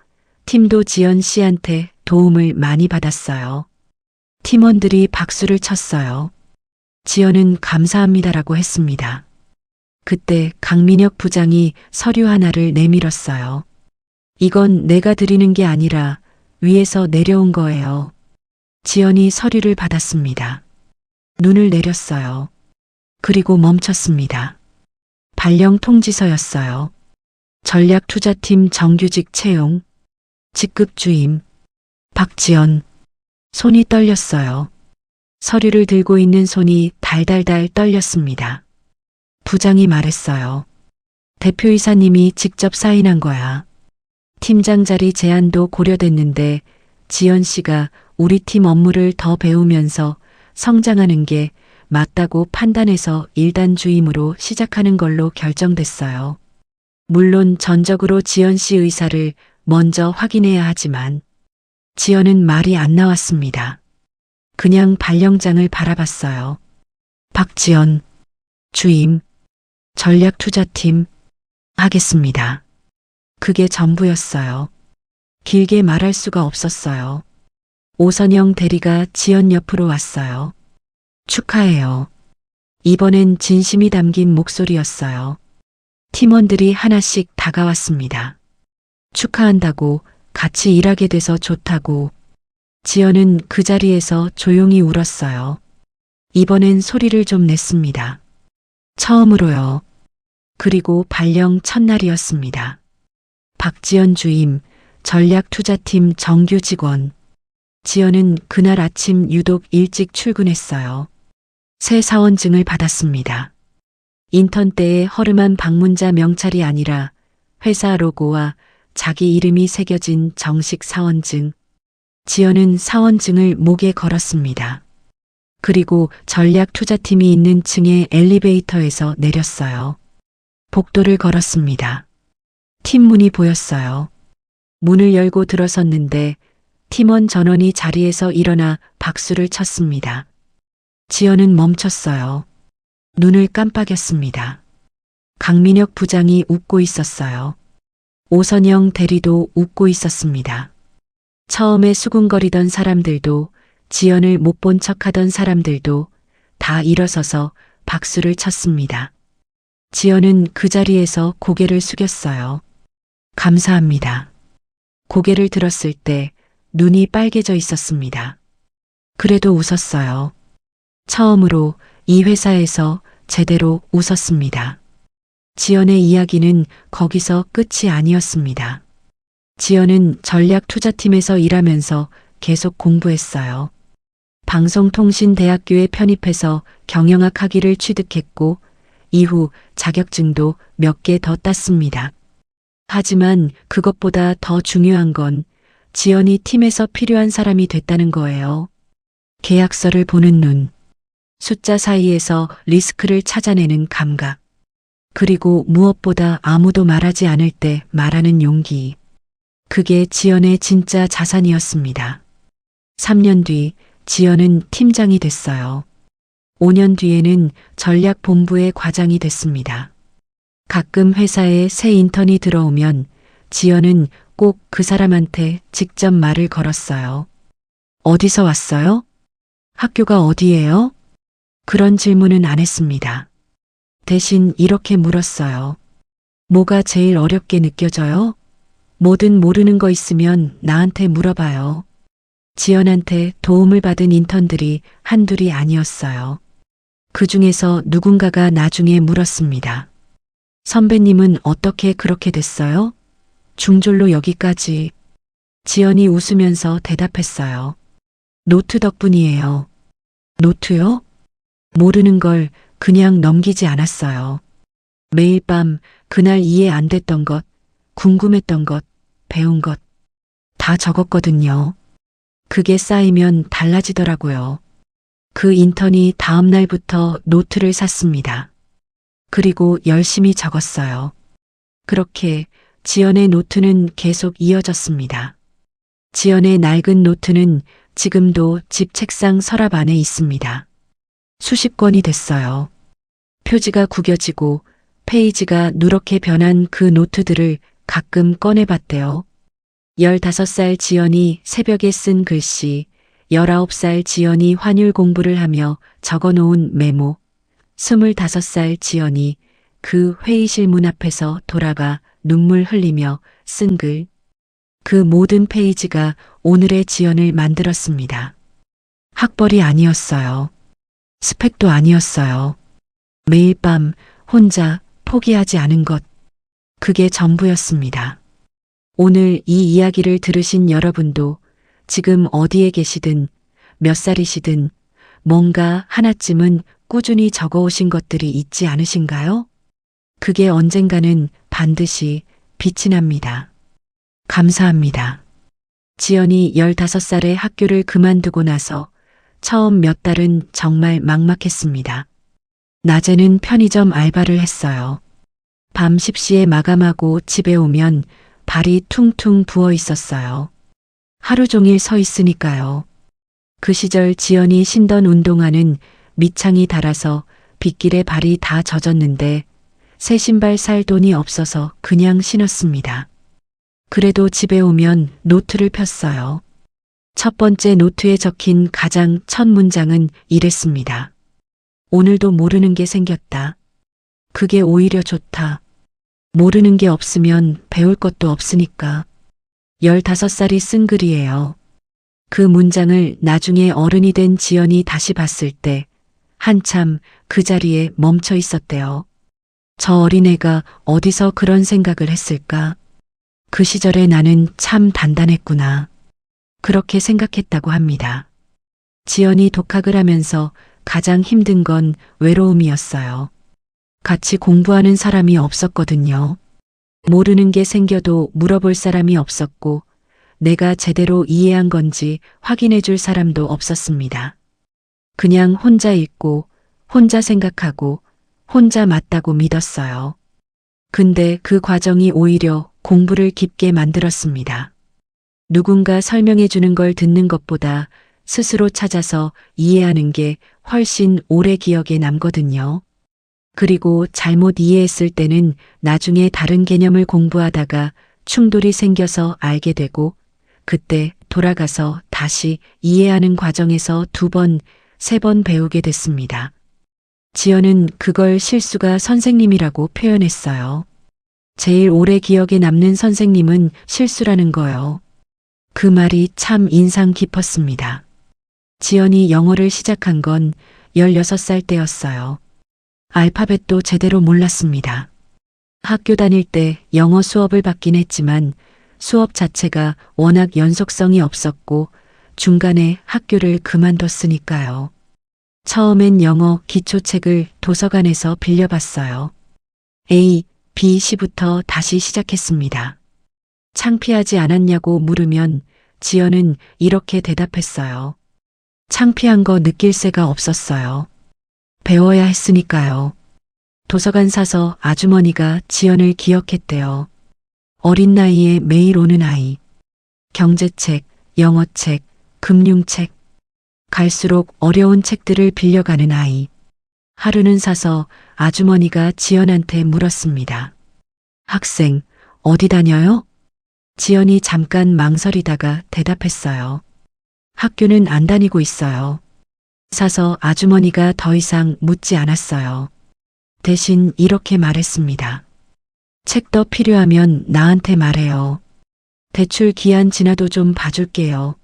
팀도 지연 씨한테 도움을 많이 받았어요. 팀원들이 박수를 쳤어요. 지연은 감사합니다라고 했습니다. 그때 강민혁 부장이 서류 하나를 내밀었어요. 이건 내가 드리는 게 아니라 위에서 내려온 거예요. 지연이 서류를 받았습니다. 눈을 내렸어요. 그리고 멈췄습니다. 발령 통지서였어요. 전략투자팀 정규직 채용, 직급 주임, 박지연. 손이 떨렸어요. 서류를 들고 있는 손이 달달달 떨렸습니다. 부장이 말했어요. 대표이사님이 직접 사인한 거야. 팀장 자리 제안도 고려됐는데 지연 씨가 우리 팀 업무를 더 배우면서 성장하는 게 맞다고 판단해서 일단 주임으로 시작하는 걸로 결정됐어요. 물론 전적으로 지연 씨 의사를 먼저 확인해야 하지만 지연은 말이 안 나왔습니다. 그냥 발령장을 바라봤어요. 박지연, 주임, 전략투자팀, 하겠습니다. 그게 전부였어요. 길게 말할 수가 없었어요. 오선영 대리가 지연 옆으로 왔어요. 축하해요. 이번엔 진심이 담긴 목소리였어요. 팀원들이 하나씩 다가왔습니다. 축하한다고, 같이 일하게 돼서 좋다고. 지연은 그 자리에서 조용히 울었어요. 이번엔 소리를 좀 냈습니다. 처음으로요. 그리고 발령 첫날이었습니다. 박지연 주임, 전략투자팀 정규 직원. 지연은 그날 아침 유독 일찍 출근했어요. 새 사원증을 받았습니다. 인턴 때의 허름한 방문자 명찰이 아니라 회사 로고와 자기 이름이 새겨진 정식 사원증. 지연은 사원증을 목에 걸었습니다. 그리고 전략투자팀이 있는 층의 엘리베이터에서 내렸어요. 복도를 걸었습니다. 팀 문이 보였어요. 문을 열고 들어섰는데 팀원 전원이 자리에서 일어나 박수를 쳤습니다. 지연은 멈췄어요. 눈을 깜빡였습니다. 강민혁 부장이 웃고 있었어요. 오선영 대리도 웃고 있었습니다. 처음에 수군거리던 사람들도, 지연을 못 본 척하던 사람들도 다 일어서서 박수를 쳤습니다. 지연은 그 자리에서 고개를 숙였어요. 감사합니다. 고개를 들었을 때 눈이 빨개져 있었습니다. 그래도 웃었어요. 처음으로 이 회사에서 제대로 웃었습니다. 지연의 이야기는 거기서 끝이 아니었습니다. 지연은 전략투자팀에서 일하면서 계속 공부했어요. 방송통신대학교에 편입해서 경영학 학위를 취득했고 이후 자격증도 몇 개 더 땄습니다. 하지만 그것보다 더 중요한 건 지연이 팀에서 필요한 사람이 됐다는 거예요. 계약서를 보는 눈, 숫자 사이에서 리스크를 찾아내는 감각, 그리고 무엇보다 아무도 말하지 않을 때 말하는 용기. 그게 지연의 진짜 자산이었습니다. 3년 뒤 지연은 팀장이 됐어요. 5년 뒤에는 전략본부의 과장이 됐습니다. 가끔 회사에 새 인턴이 들어오면 지연은 꼭 그 사람한테 직접 말을 걸었어요. 어디서 왔어요? 학교가 어디예요? 그런 질문은 안 했습니다. 대신 이렇게 물었어요. 뭐가 제일 어렵게 느껴져요? 뭐든 모르는 거 있으면 나한테 물어봐요. 지연한테 도움을 받은 인턴들이 한둘이 아니었어요. 그 중에서 누군가가 나중에 물었습니다. 선배님은 어떻게 그렇게 됐어요? 중졸로 여기까지. 지연이 웃으면서 대답했어요. 노트 덕분이에요. 노트요? 모르는 걸 그냥 넘기지 않았어요. 매일 밤 그날 이해 안 됐던 것, 궁금했던 것, 배운 것 다 적었거든요. 그게 쌓이면 달라지더라고요. 그 인턴이 다음 날부터 노트를 샀습니다. 그리고 열심히 적었어요. 그렇게 지연의 노트는 계속 이어졌습니다. 지연의 낡은 노트는 지금도 집 책상 서랍 안에 있습니다. 수십 권이 됐어요. 표지가 구겨지고 페이지가 누렇게 변한 그 노트들을 가끔 꺼내봤대요. 15살 지연이 새벽에 쓴 글씨, 19살 지연이 환율 공부를 하며 적어놓은 메모, 25살 지연이 그 회의실 문 앞에서 돌아가 눈물 흘리며 쓴 글. 그 모든 페이지가 오늘의 지연을 만들었습니다. 학벌이 아니었어요. 스펙도 아니었어요. 매일 밤 혼자 포기하지 않은 것. 그게 전부였습니다. 오늘 이 이야기를 들으신 여러분도 지금 어디에 계시든 몇 살이시든 뭔가 하나쯤은 꾸준히 적어오신 것들이 있지 않으신가요? 그게 언젠가는 반드시 빛이 납니다. 감사합니다. 지연이 15살에 학교를 그만두고 나서 처음 몇 달은 정말 막막했습니다. 낮에는 편의점 알바를 했어요. 밤 10시에 마감하고 집에 오면 발이 퉁퉁 부어 있었어요. 하루 종일 서 있으니까요. 그 시절 지연이 신던 운동화는 밑창이 닳아서 빗길에 발이 다 젖었는데 새 신발 살 돈이 없어서 그냥 신었습니다. 그래도 집에 오면 노트를 폈어요. 첫 번째 노트에 적힌 가장 첫 문장은 이랬습니다. 오늘도 모르는 게 생겼다. 그게 오히려 좋다. 모르는 게 없으면 배울 것도 없으니까. 15살이 쓴 글이에요. 그 문장을 나중에 어른이 된 지연이 다시 봤을 때 한참 그 자리에 멈춰 있었대요. 저 어린애가 어디서 그런 생각을 했을까? 그 시절에 나는 참 단단했구나. 그렇게 생각했다고 합니다. 지연이 독학을 하면서 가장 힘든 건 외로움이었어요. 같이 공부하는 사람이 없었거든요. 모르는 게 생겨도 물어볼 사람이 없었고, 내가 제대로 이해한 건지 확인해 줄 사람도 없었습니다. 그냥 혼자 읽고, 혼자 생각하고, 혼자 맞다고 믿었어요. 근데 그 과정이 오히려 공부를 깊게 만들었습니다. 누군가 설명해 주는 걸 듣는 것보다 스스로 찾아서 이해하는 게 훨씬 오래 기억에 남거든요. 그리고 잘못 이해했을 때는 나중에 다른 개념을 공부하다가 충돌이 생겨서 알게 되고, 그때 돌아가서 다시 이해하는 과정에서 2번, 3번 배우게 됐습니다. 지연은 그걸 실수가 선생님이라고 표현했어요. 제일 오래 기억에 남는 선생님은 실수라는 거요. 그 말이 참 인상 깊었습니다. 지연이 영어를 시작한 건 16살 때였어요. 알파벳도 제대로 몰랐습니다. 학교 다닐 때 영어 수업을 받긴 했지만 수업 자체가 워낙 연속성이 없었고 중간에 학교를 그만뒀으니까요. 처음엔 영어 기초책을 도서관에서 빌려봤어요. A, B, C부터 다시 시작했습니다. 창피하지 않았냐고 물으면 지연은 이렇게 대답했어요. 창피한 거 느낄 새가 없었어요. 배워야 했으니까요. 도서관 사서 아주머니가 지연을 기억했대요. 어린 나이에 매일 오는 아이. 경제책, 영어책, 금융책. 갈수록 어려운 책들을 빌려가는 아이. 하루는 사서 아주머니가 지연한테 물었습니다. 학생, 어디 다녀요? 지연이 잠깐 망설이다가 대답했어요. 학교는 안 다니고 있어요. 사서 아주머니가 더 이상 묻지 않았어요. 대신 이렇게 말했습니다. 책 더 필요하면 나한테 말해요. 대출 기한 지나도 좀 봐줄게요.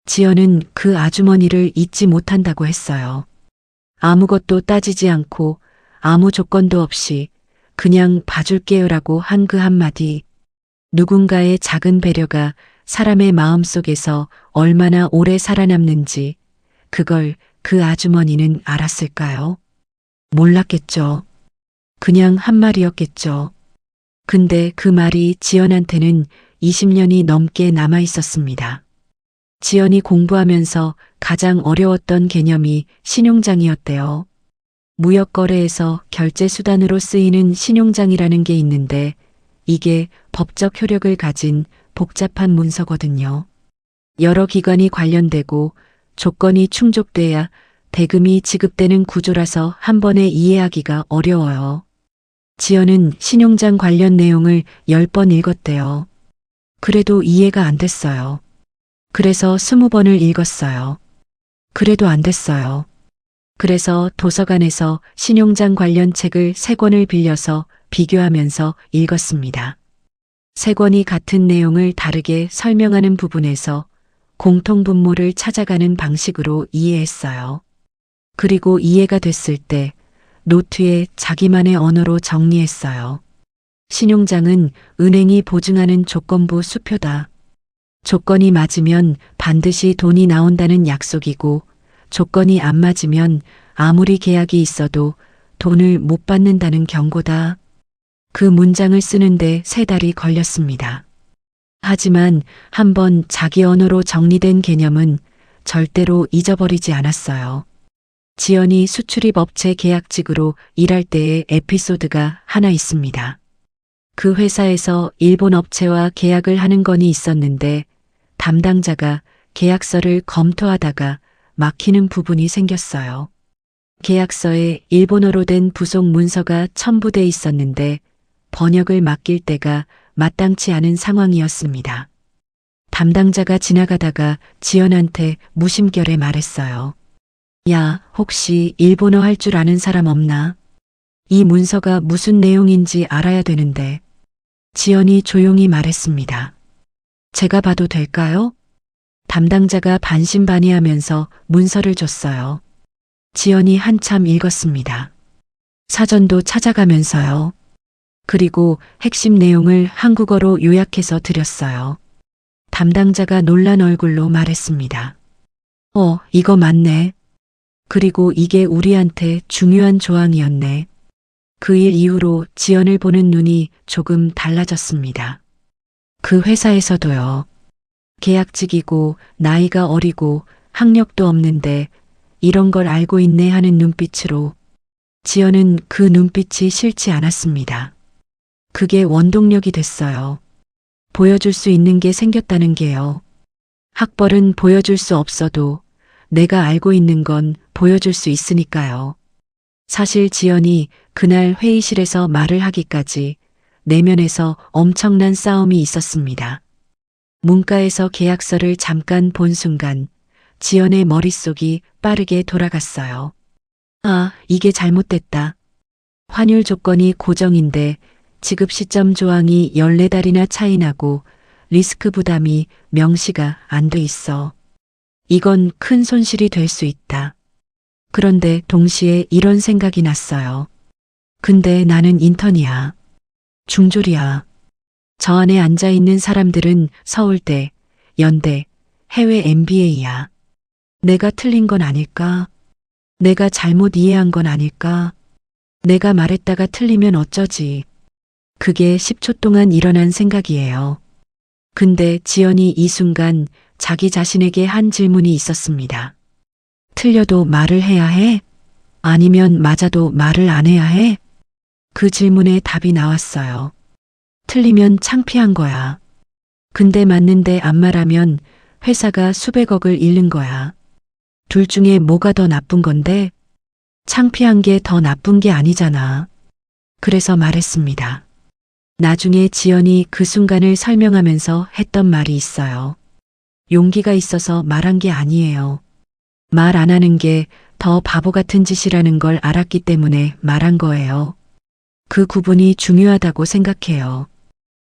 지연은 그 아주머니를 잊지 못한다고 했어요. 아무것도 따지지 않고 아무 조건도 없이 그냥 봐줄게요라고 한 그 한마디. 누군가의 작은 배려가 사람의 마음속에서 얼마나 오래 살아남는지 그걸 그 아주머니는 알았을까요? 몰랐겠죠. 그냥 한 말이었겠죠. 근데 그 말이 지연한테는 20년이 넘게 남아 있었습니다. 지연이 공부하면서 가장 어려웠던 개념이 신용장이었대요. 무역거래에서 결제수단으로 쓰이는 신용장이라는 게 있는데 이게 법적 효력을 가진 복잡한 문서거든요. 여러 기관이 관련되고 조건이 충족돼야 대금이 지급되는 구조라서 한 번에 이해하기가 어려워요. 지연은 신용장 관련 내용을 10번 읽었대요. 그래도 이해가 안 됐어요. 그래서 20번을 읽었어요. 그래도 안 됐어요. 그래서 도서관에서 신용장 관련 책을 3권을 빌려서 비교하면서 읽었습니다. 3권이 같은 내용을 다르게 설명하는 부분에서 공통분모를 찾아가는 방식으로 이해했어요. 그리고 이해가 됐을 때 노트에 자기만의 언어로 정리했어요. 신용장은 은행이 보증하는 조건부 수표다. 조건이 맞으면 반드시 돈이 나온다는 약속이고 조건이 안 맞으면 아무리 계약이 있어도 돈을 못 받는다는 경고다. 그 문장을 쓰는데 3달이 걸렸습니다. 하지만 한번 자기 언어로 정리된 개념은 절대로 잊어버리지 않았어요. 지연이 수출입 업체 계약직으로 일할 때의 에피소드가 하나 있습니다. 그 회사에서 일본 업체와 계약을 하는 건이 있었는데 담당자가 계약서를 검토하다가 막히는 부분이 생겼어요. 계약서에 일본어로 된 부속 문서가 첨부돼 있었는데 번역을 맡길 때가 마땅치 않은 상황이었습니다. 담당자가 지나가다가 지연한테 무심결에 말했어요. 야, 혹시 일본어 할 줄 아는 사람 없나? 이 문서가 무슨 내용인지 알아야 되는데. 지연이 조용히 말했습니다. 제가 봐도 될까요? 담당자가 반신반의하면서 문서를 줬어요. 지연이 한참 읽었습니다. 사전도 찾아가면서요. 그리고 핵심 내용을 한국어로 요약해서 드렸어요. 담당자가 놀란 얼굴로 말했습니다. 이거 맞네. 그리고 이게 우리한테 중요한 조항이었네. 그 일 이후로 지연을 보는 눈이 조금 달라졌습니다. 그 회사에서도요. 계약직이고 나이가 어리고 학력도 없는데 이런 걸 알고 있네 하는 눈빛으로 지연은 그 눈빛이 싫지 않았습니다. 그게 원동력이 됐어요. 보여줄 수 있는 게 생겼다는 게요. 학벌은 보여줄 수 없어도 내가 알고 있는 건 보여줄 수 있으니까요. 사실 지연이 그날 회의실에서 말을 하기까지 내면에서 엄청난 싸움이 있었습니다. 문과에서 계약서를 잠깐 본 순간 지연의 머릿속이 빠르게 돌아갔어요. 이게 잘못됐다. 환율 조건이 고정인데 지급 시점 조항이 14달이나 차이 나고 리스크 부담이 명시가 안 돼 있어. 이건 큰 손실이 될 수 있다. 그런데 동시에 이런 생각이 났어요. 근데 나는 인턴이야. 중졸이야. 저 안에 앉아있는 사람들은 서울대, 연대, 해외 MBA야. 내가 틀린 건 아닐까? 내가 잘못 이해한 건 아닐까? 내가 말했다가 틀리면 어쩌지? 그게 10초 동안 일어난 생각이에요. 근데 지연이 이 순간 자기 자신에게 한 질문이 있었습니다. 틀려도 말을 해야 해? 아니면 맞아도 말을 안 해야 해? 그 질문에 답이 나왔어요. 틀리면 창피한 거야. 근데 맞는데 안 말하면 회사가 수백억을 잃는 거야. 둘 중에 뭐가 더 나쁜 건데? 창피한 게 더 나쁜 게 아니잖아. 그래서 말했습니다. 나중에 지연이 그 순간을 설명하면서 했던 말이 있어요. 용기가 있어서 말한 게 아니에요. 말 안 하는 게 더 바보 같은 짓이라는 걸 알았기 때문에 말한 거예요. 그 구분이 중요하다고 생각해요.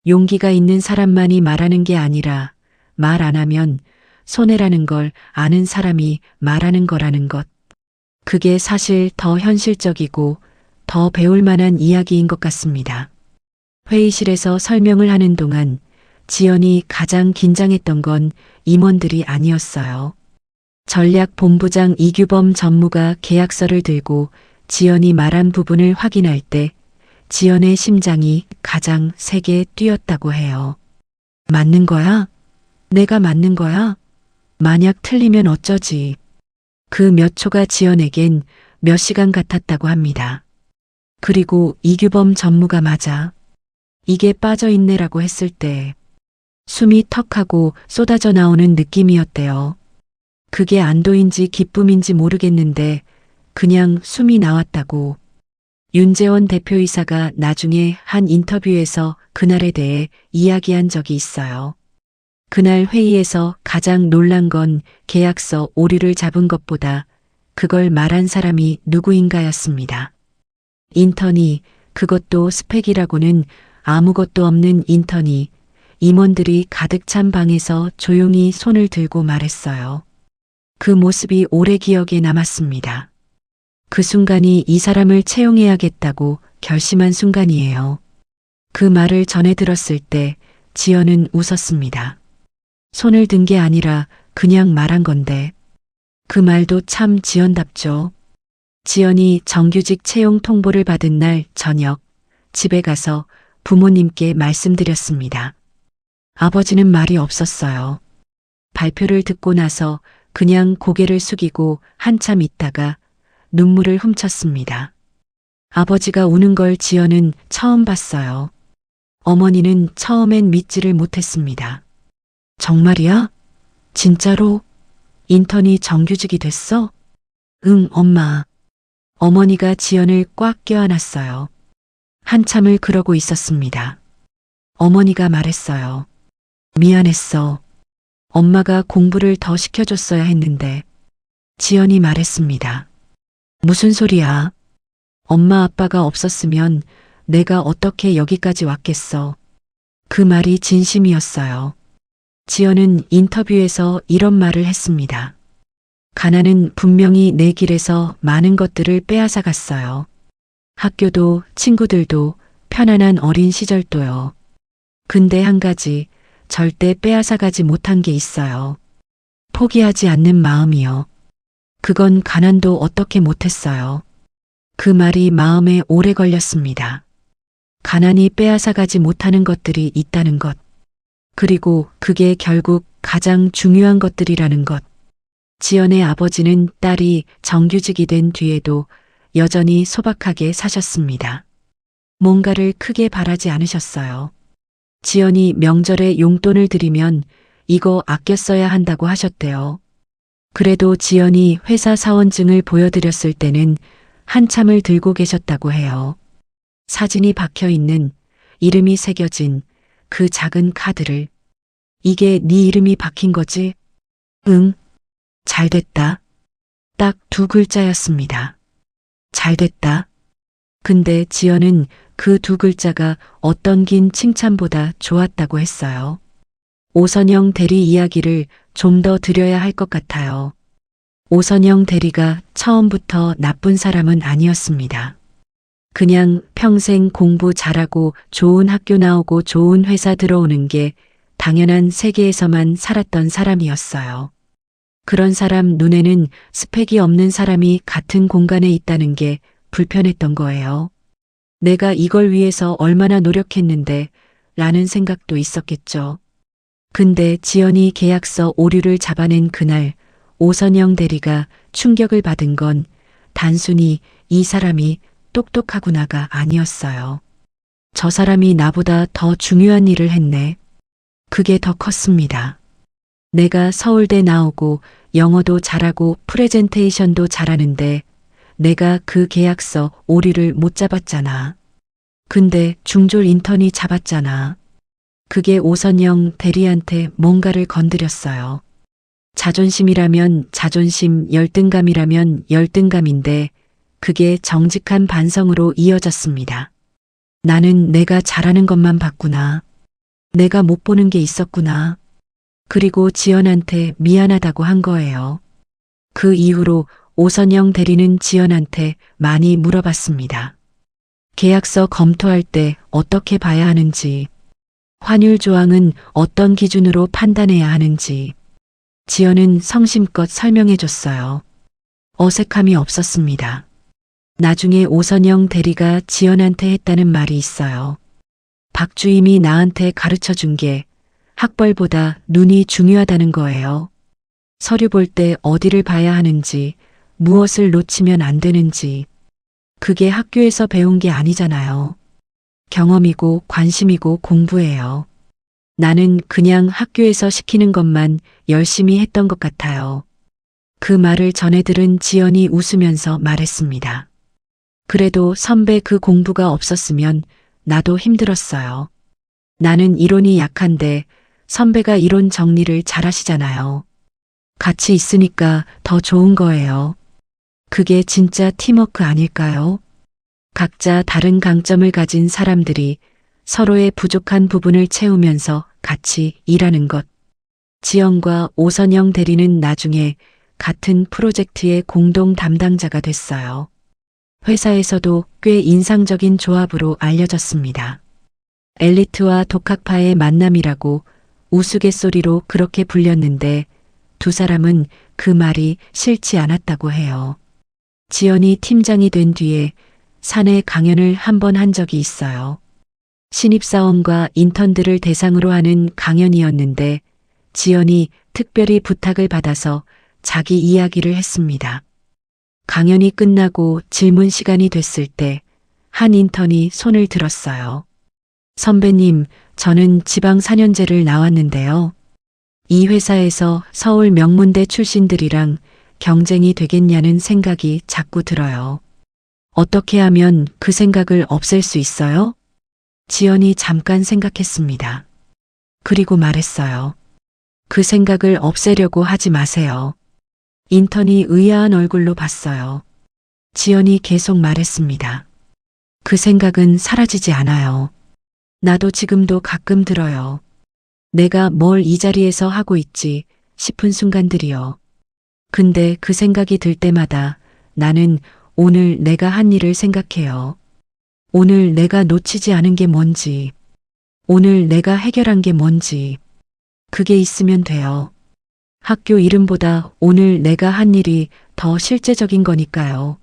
용기가 있는 사람만이 말하는 게 아니라 말 안 하면 손해라는 걸 아는 사람이 말하는 거라는 것. 그게 사실 더 현실적이고 더 배울 만한 이야기인 것 같습니다. 회의실에서 설명을 하는 동안 지연이 가장 긴장했던 건 임원들이 아니었어요. 전략본부장 이규범 전무가 계약서를 들고 지연이 말한 부분을 확인할 때 지연의 심장이 가장 세게 뛰었다고 해요. 맞는 거야? 내가 맞는 거야? 만약 틀리면 어쩌지? 그 몇 초가 지연에겐 몇 시간 같았다고 합니다. 그리고 이규범 전무가 맞아. 이게 빠져있네라고 했을 때 숨이 턱하고 쏟아져 나오는 느낌이었대요. 그게 안도인지 기쁨인지 모르겠는데 그냥 숨이 나왔다고. 윤재원 대표이사가 나중에 한 인터뷰에서 그날에 대해 이야기한 적이 있어요. 그날 회의에서 가장 놀란 건 계약서 오류를 잡은 것보다 그걸 말한 사람이 누구인가였습니다. 인턴이, 그것도 스펙이라고는 아무것도 없는 인턴이 임원들이 가득 찬 방에서 조용히 손을 들고 말했어요. 그 모습이 오래 기억에 남았습니다. 그 순간이 이 사람을 채용해야겠다고 결심한 순간이에요. 그 말을 전해 들었을 때 지연은 웃었습니다. 손을 든 게 아니라 그냥 말한 건데 그 말도 참 지연답죠. 지연이 정규직 채용 통보를 받은 날 저녁 집에 가서 부모님께 말씀드렸습니다. 아버지는 말이 없었어요. 발표를 듣고 나서 그냥 고개를 숙이고 한참 있다가 눈물을 훔쳤습니다. 아버지가 우는 걸 지연은 처음 봤어요. 어머니는 처음엔 믿지를 못했습니다. 정말이야? 진짜로? 인턴이 정규직이 됐어? 응, 엄마. 어머니가 지연을 꽉 껴안았어요. 한참을 그러고 있었습니다. 어머니가 말했어요. 미안했어. 엄마가 공부를 더 시켜줬어야 했는데. 지연이 말했습니다. 무슨 소리야? 엄마 아빠가 없었으면 내가 어떻게 여기까지 왔겠어. 그 말이 진심이었어요. 지연은 인터뷰에서 이런 말을 했습니다. 가난은 분명히 내 길에서 많은 것들을 빼앗아 갔어요. 학교도 친구들도 편안한 어린 시절도요. 근데 한 가지 절대 빼앗아가지 못한 게 있어요. 포기하지 않는 마음이요. 그건 가난도 어떻게 못했어요. 그 말이 마음에 오래 걸렸습니다. 가난이 빼앗아가지 못하는 것들이 있다는 것. 그리고 그게 결국 가장 중요한 것들이라는 것. 지연의 아버지는 딸이 정규직이 된 뒤에도 여전히 소박하게 사셨습니다. 뭔가를 크게 바라지 않으셨어요. 지연이 명절에 용돈을 드리면 이거 아껴 써야 한다고 하셨대요. 그래도 지연이 회사 사원증을 보여드렸을 때는 한참을 들고 계셨다고 해요. 사진이 박혀 있는 이름이 새겨진 그 작은 카드를. 이게 네 이름이 박힌 거지? 응. 잘됐다. 딱 2글자였습니다. 잘됐다. 근데 지연은 그 2글자가 어떤 긴 칭찬보다 좋았다고 했어요. 오선영 대리 이야기를 좀 더 드려야 할 것 같아요. 오선영 대리가 처음부터 나쁜 사람은 아니었습니다. 그냥 평생 공부 잘하고 좋은 학교 나오고 좋은 회사 들어오는 게 당연한 세계에서만 살았던 사람이었어요. 그런 사람 눈에는 스펙이 없는 사람이 같은 공간에 있다는 게 불편했던 거예요. 내가 이걸 위해서 얼마나 노력했는데 라는 생각도 있었겠죠. 근데 지연이 계약서 오류를 잡아낸 그날 오선영 대리가 충격을 받은 건 단순히 이 사람이 똑똑하구나가 아니었어요. 저 사람이 나보다 더 중요한 일을 했네. 그게 더 컸습니다. 내가 서울대 나오고 영어도 잘하고 프레젠테이션도 잘하는데 내가 그 계약서 오류를 못 잡았잖아. 근데 중졸 인턴이 잡았잖아. 그게 오선영 대리한테 뭔가를 건드렸어요. 자존심이라면 자존심, 열등감이라면 열등감인데 그게 정직한 반성으로 이어졌습니다. 나는 내가 잘하는 것만 봤구나. 내가 못 보는 게 있었구나. 그리고 지연한테 미안하다고 한 거예요. 그 이후로 오선영 대리는 지연한테 많이 물어봤습니다. 계약서 검토할 때 어떻게 봐야 하는지, 환율 조항은 어떤 기준으로 판단해야 하는지, 지연은 성심껏 설명해 줬어요. 어색함이 없었습니다. 나중에 오선영 대리가 지연한테 했다는 말이 있어요. 박주임이 나한테 가르쳐 준 게 학벌보다 눈이 중요하다는 거예요. 서류 볼 때 어디를 봐야 하는지, 무엇을 놓치면 안 되는지. 그게 학교에서 배운 게 아니잖아요. 경험이고 관심이고 공부예요. 나는 그냥 학교에서 시키는 것만 열심히 했던 것 같아요. 그 말을 전해 들은 지연이 웃으면서 말했습니다. 그래도 선배 그 공부가 없었으면 나도 힘들었어요. 나는 이론이 약한데 선배가 이론 정리를 잘하시잖아요. 같이 있으니까 더 좋은 거예요. 그게 진짜 팀워크 아닐까요? 각자 다른 강점을 가진 사람들이 서로의 부족한 부분을 채우면서 같이 일하는 것. 지연과 오선영 대리는 나중에 같은 프로젝트의 공동 담당자가 됐어요. 회사에서도 꽤 인상적인 조합으로 알려졌습니다. 엘리트와 독학파의 만남이라고 우스갯소리로 그렇게 불렸는데 두 사람은 그 말이 싫지 않았다고 해요. 지연이 팀장이 된 뒤에 사내 강연을 한 번 한 적이 있어요. 신입사원과 인턴들을 대상으로 하는 강연이었는데 지연이 특별히 부탁을 받아서 자기 이야기를 했습니다. 강연이 끝나고 질문 시간이 됐을 때 한 인턴이 손을 들었어요. 선배님, 저는 지방 4년제를 나왔는데요. 이 회사에서 서울 명문대 출신들이랑 경쟁이 되겠냐는 생각이 자꾸 들어요. 어떻게 하면 그 생각을 없앨 수 있어요? 지연이 잠깐 생각했습니다. 그리고 말했어요. 그 생각을 없애려고 하지 마세요. 인턴이 의아한 얼굴로 봤어요. 지연이 계속 말했습니다. 그 생각은 사라지지 않아요. 나도 지금도 가끔 들어요. 내가 뭘 이 자리에서 하고 있지 싶은 순간들이요. 근데 그 생각이 들 때마다 나는 오늘 내가 한 일을 생각해요. 오늘 내가 놓치지 않은 게 뭔지, 오늘 내가 해결한 게 뭔지, 그게 있으면 돼요. 학교 이름보다 오늘 내가 한 일이 더 실제적인 거니까요.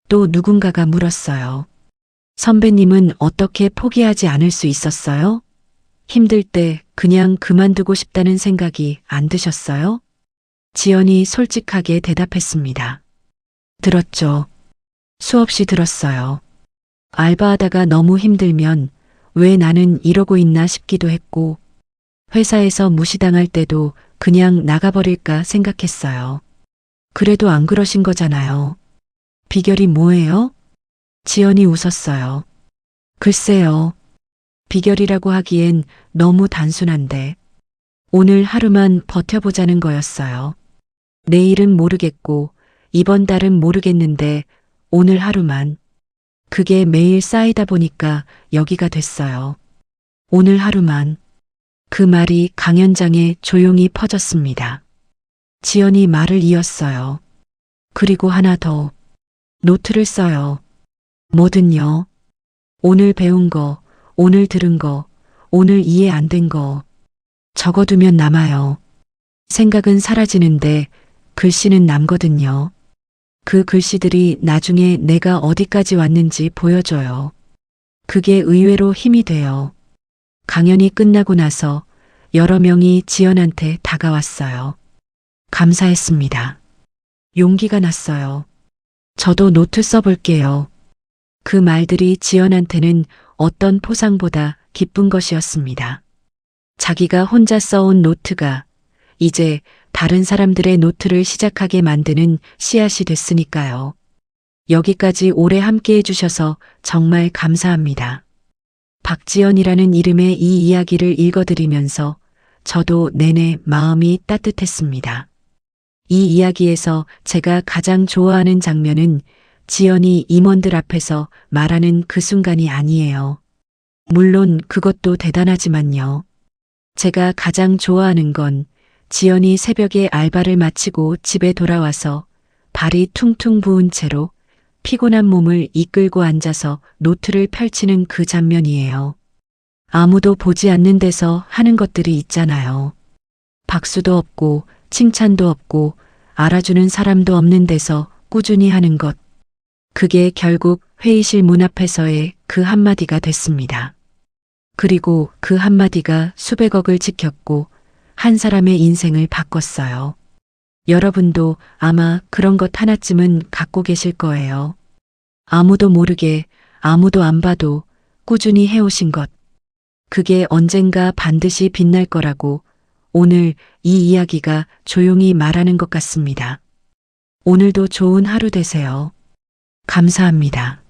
또 누군가가 물었어요. 선배님은 어떻게 포기하지 않을 수 있었어요? 힘들 때 그냥 그만두고 싶다는 생각이 안 드셨어요? 지연이 솔직하게 대답했습니다. 들었죠. 수없이 들었어요. 알바하다가 너무 힘들면 왜 나는 이러고 있나 싶기도 했고, 회사에서 무시당할 때도 그냥 나가버릴까 생각했어요. 그래도 안 그러신 거잖아요. 비결이 뭐예요? 지연이 웃었어요. 글쎄요. 비결이라고 하기엔 너무 단순한데, 오늘 하루만 버텨보자는 거였어요. 내일은 모르겠고, 이번 달은 모르겠는데, 오늘 하루만. 그게 매일 쌓이다 보니까 여기가 됐어요. 오늘 하루만. 그 말이 강연장에 조용히 퍼졌습니다. 지연이 말을 이었어요. 그리고 하나 더. 노트를 써요. 뭐든요. 오늘 배운 거, 오늘 들은 거, 오늘 이해 안 된 거. 적어두면 남아요. 생각은 사라지는데 글씨는 남거든요. 그 글씨들이 나중에 내가 어디까지 왔는지 보여줘요. 그게 의외로 힘이 돼요. 강연이 끝나고 나서 여러 명이 지연한테 다가왔어요. 감사했습니다. 용기가 났어요. 저도 노트 써볼게요. 그 말들이 지연한테는 어떤 포상보다 기쁜 것이었습니다. 자기가 혼자 써온 노트가 이제 다른 사람들의 노트를 시작하게 만드는 씨앗이 됐으니까요. 여기까지 오래 함께 해주셔서 정말 감사합니다. 박지연이라는 이름의 이 이야기를 읽어드리면서 저도 내내 마음이 따뜻했습니다. 이 이야기에서 제가 가장 좋아하는 장면은 지연이 임원들 앞에서 말하는 그 순간이 아니에요. 물론 그것도 대단하지만요. 제가 가장 좋아하는 건 지연이 새벽에 알바를 마치고 집에 돌아와서 발이 퉁퉁 부은 채로 피곤한 몸을 이끌고 앉아서 노트를 펼치는 그 장면이에요. 아무도 보지 않는 데서 하는 것들이 있잖아요. 박수도 없고 칭찬도 없고 알아주는 사람도 없는 데서 꾸준히 하는 것. 그게 결국 회의실 문 앞에서의 그 한마디가 됐습니다. 그리고 그 한마디가 수백억을 지켰고 한 사람의 인생을 바꿨어요. 여러분도 아마 그런 것 하나쯤은 갖고 계실 거예요. 아무도 모르게, 아무도 안 봐도 꾸준히 해오신 것. 그게 언젠가 반드시 빛날 거라고 오늘 이 이야기가 조용히 말하는 것 같습니다. 오늘도 좋은 하루 되세요. 감사합니다.